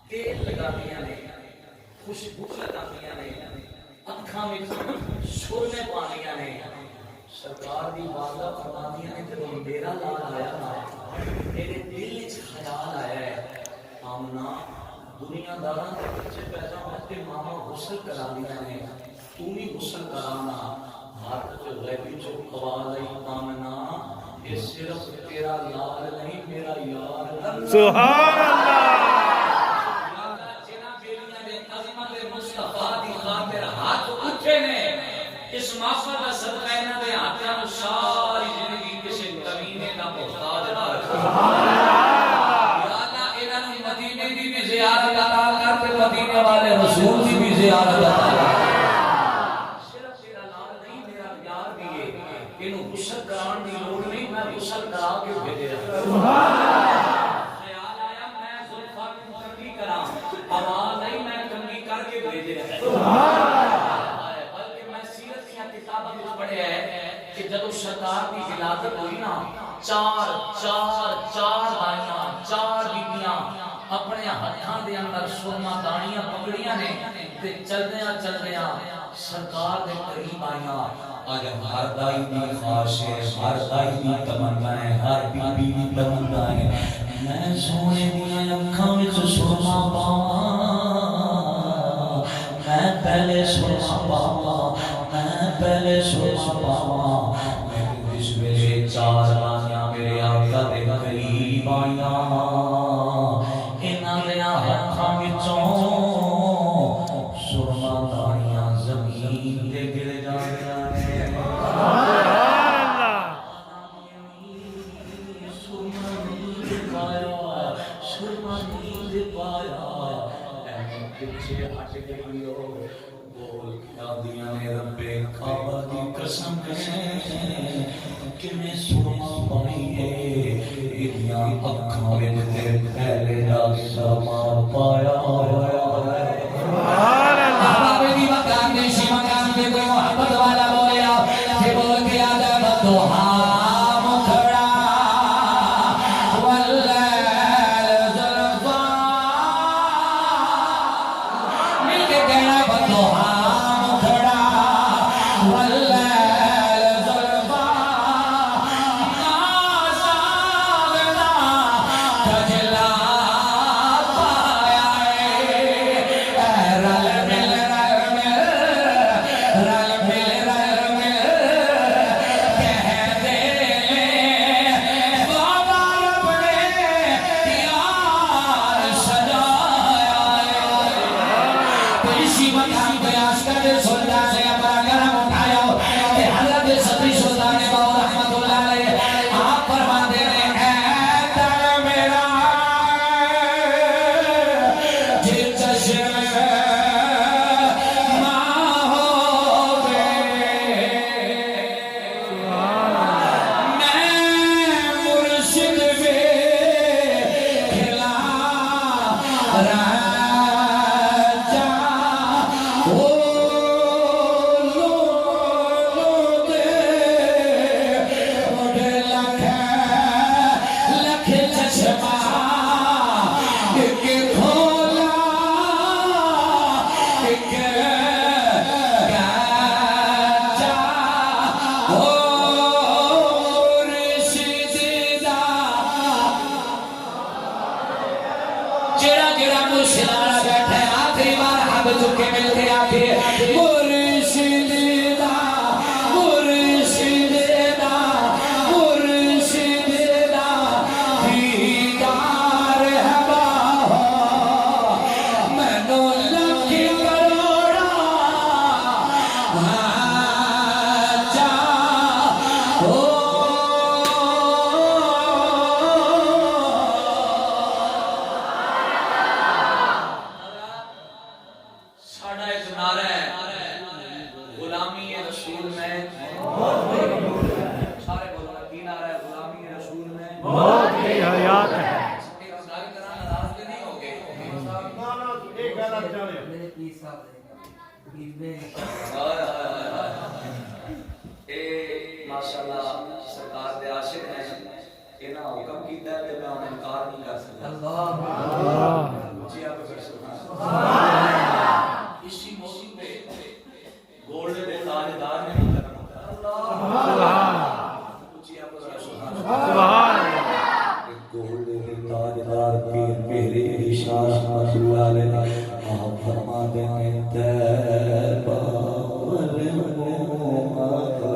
تیل لگاندیاں نے خوشبو لگاندیاں نے اکھاں وچ سرمے پاندیاں نے سرکار دی وعدہ فرماندیاں نے جدوں میرا لال آیا نا میرے دل وچ خیال آیا ہے آمنا دنیا داراں دے بچے پیدا ہوتے ماما غسل کراندیاں نے تو بھی غسل کرانا ہاتھ وچ غیبی چ قوال ای آمنا یہ صرف تیرا لال نہیں میرا یار سبحان اللہ جنہ بیلیاں دے عظمت مصطفیٰ دی خاطر ہاتھ اٹھے نے اس معصوم دا صدقہ انہاں دے ہاتھاں نوں ساری زندگی کسے کمینے دا محتاج نہ رکھو سبحان اللہ یا اللہ انہاں نوں مدینے دی بھی زیارت عطا کر تے مدینے والے رسول دی بھی زیارت عطا کر صرف تیرا لال نہیں میرا یار بھی ہے اینوں غسل کران دی لوڑ نہیں میں غسل کرا کے بھیجے سبحان اللہ خیال آیا میں زلفاں کو کنگھی کراں آواز نہیں میں کنگھی کر کے بھیجے سبحان اللہ بلکہ میں سیرت کی کتابوں میں پڑھیا ہے کہ جب سرکار کی ولادت ہوئی نا چار بائیاں چار بیبیاں اپنے ہاتھاں دے اندر سرما دانیاں پکڑیاں نے تے چلدیاں سرکار دے قریب آئیاں آج ہر دائی دی خواہش ہے ہر دائی دی تمنا ہے ہر بی بی دی تمنا ہے سونے دیاں اکھاں وچ سرما پاواں میں پہلے سرما پاواں میں پہلے سرما پاواں میں اس ویلے چار رانیاں میرے آقا دے قریب آئیاں انہاں دیاں اکھاں وچوں سرما دانیاں زمین تے گر جاندیاں نے پیچھے ہٹ گئی ہو بول کیا دیا نے ربے کعبہ کی قسم ہے کہ میں سرما پائی ہے ادیاں اکھاں وچ تے پہلے دا سرما پایا سبحان اللہ بابے دی مکان دے شی مکان تے کوئی محبت والا بولیا کہ بول کے آدم دوہا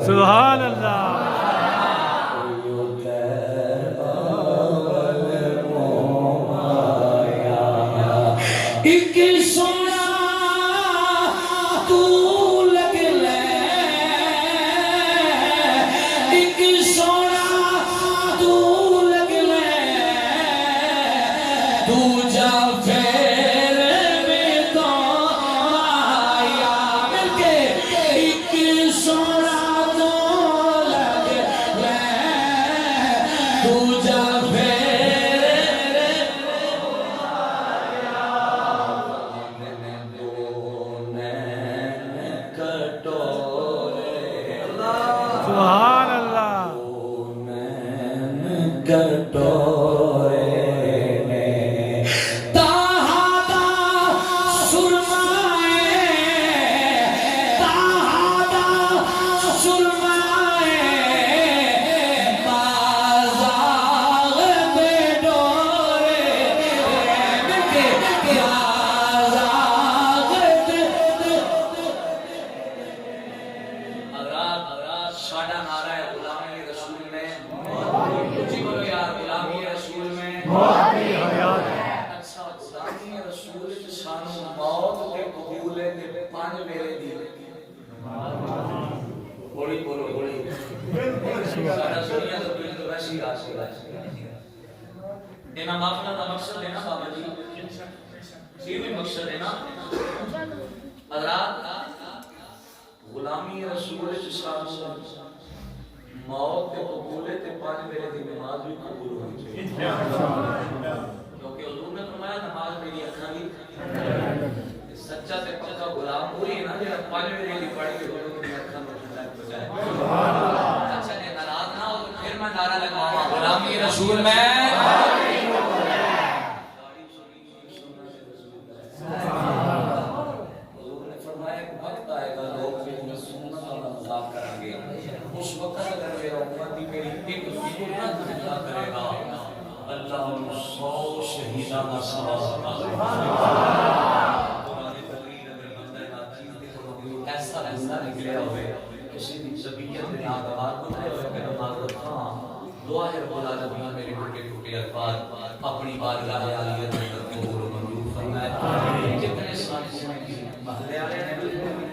سبحان اللہ موت کی حیات ہے۔ اچھا غلامی رسول سانو موت کے قبول تے پانچ میرے دی بولی بولو بولی سارا سنیا تو کوئی تو ویسی آسی امام اپنا کا مقصد ہے نا بابا جی یہ بھی مقصد ہے نا حضرات غلامی رسول سانو موت کے قبول تے پانچ میرے دی نماز بھی قبول ہونی چاہیے کیونکہ حضور نے فرمایا نماز میری اکھاں دی سچا تے پکا غلام وہی ہے نا جو پانچ میرے دی پڑھ کے حضور کی اکھاں میں ٹھنڈک پہنچائے اچھا جی ناراض نہ ہو تو پھر میں نعرہ لگاواں غلامی رسول میں حضور نے فرمایا کہ وقت آئے گا لوگ میری سنت اور مذاق کریں گے اس وقت اگر میرا امتی میری ایک سنت زندہ کرے گا اللہ ان 100 شہیداں کا ثواب ایسا نکلیا ہوئے کسی بھی زبیت میں ناگوار کو نہ ہوئے کہ نماز رکھاں دعا ہے رب العالمین میرے ٹوٹے ٹوٹے الفاظ اپنی بارگاہ عالیت میں قبول و منظور فرمائے جتنے ساتھی کی محلے والے ہیں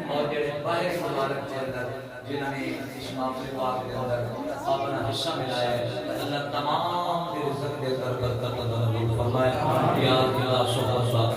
اور جڑے باہر مبارک کے اندر جنہوں نے اس معاملے پاک کے اندر اپنا حصہ ملایا ہے اللہ تمام کے رزق دے کر برکت عطا فرمائے یا اللہ صلی اللہ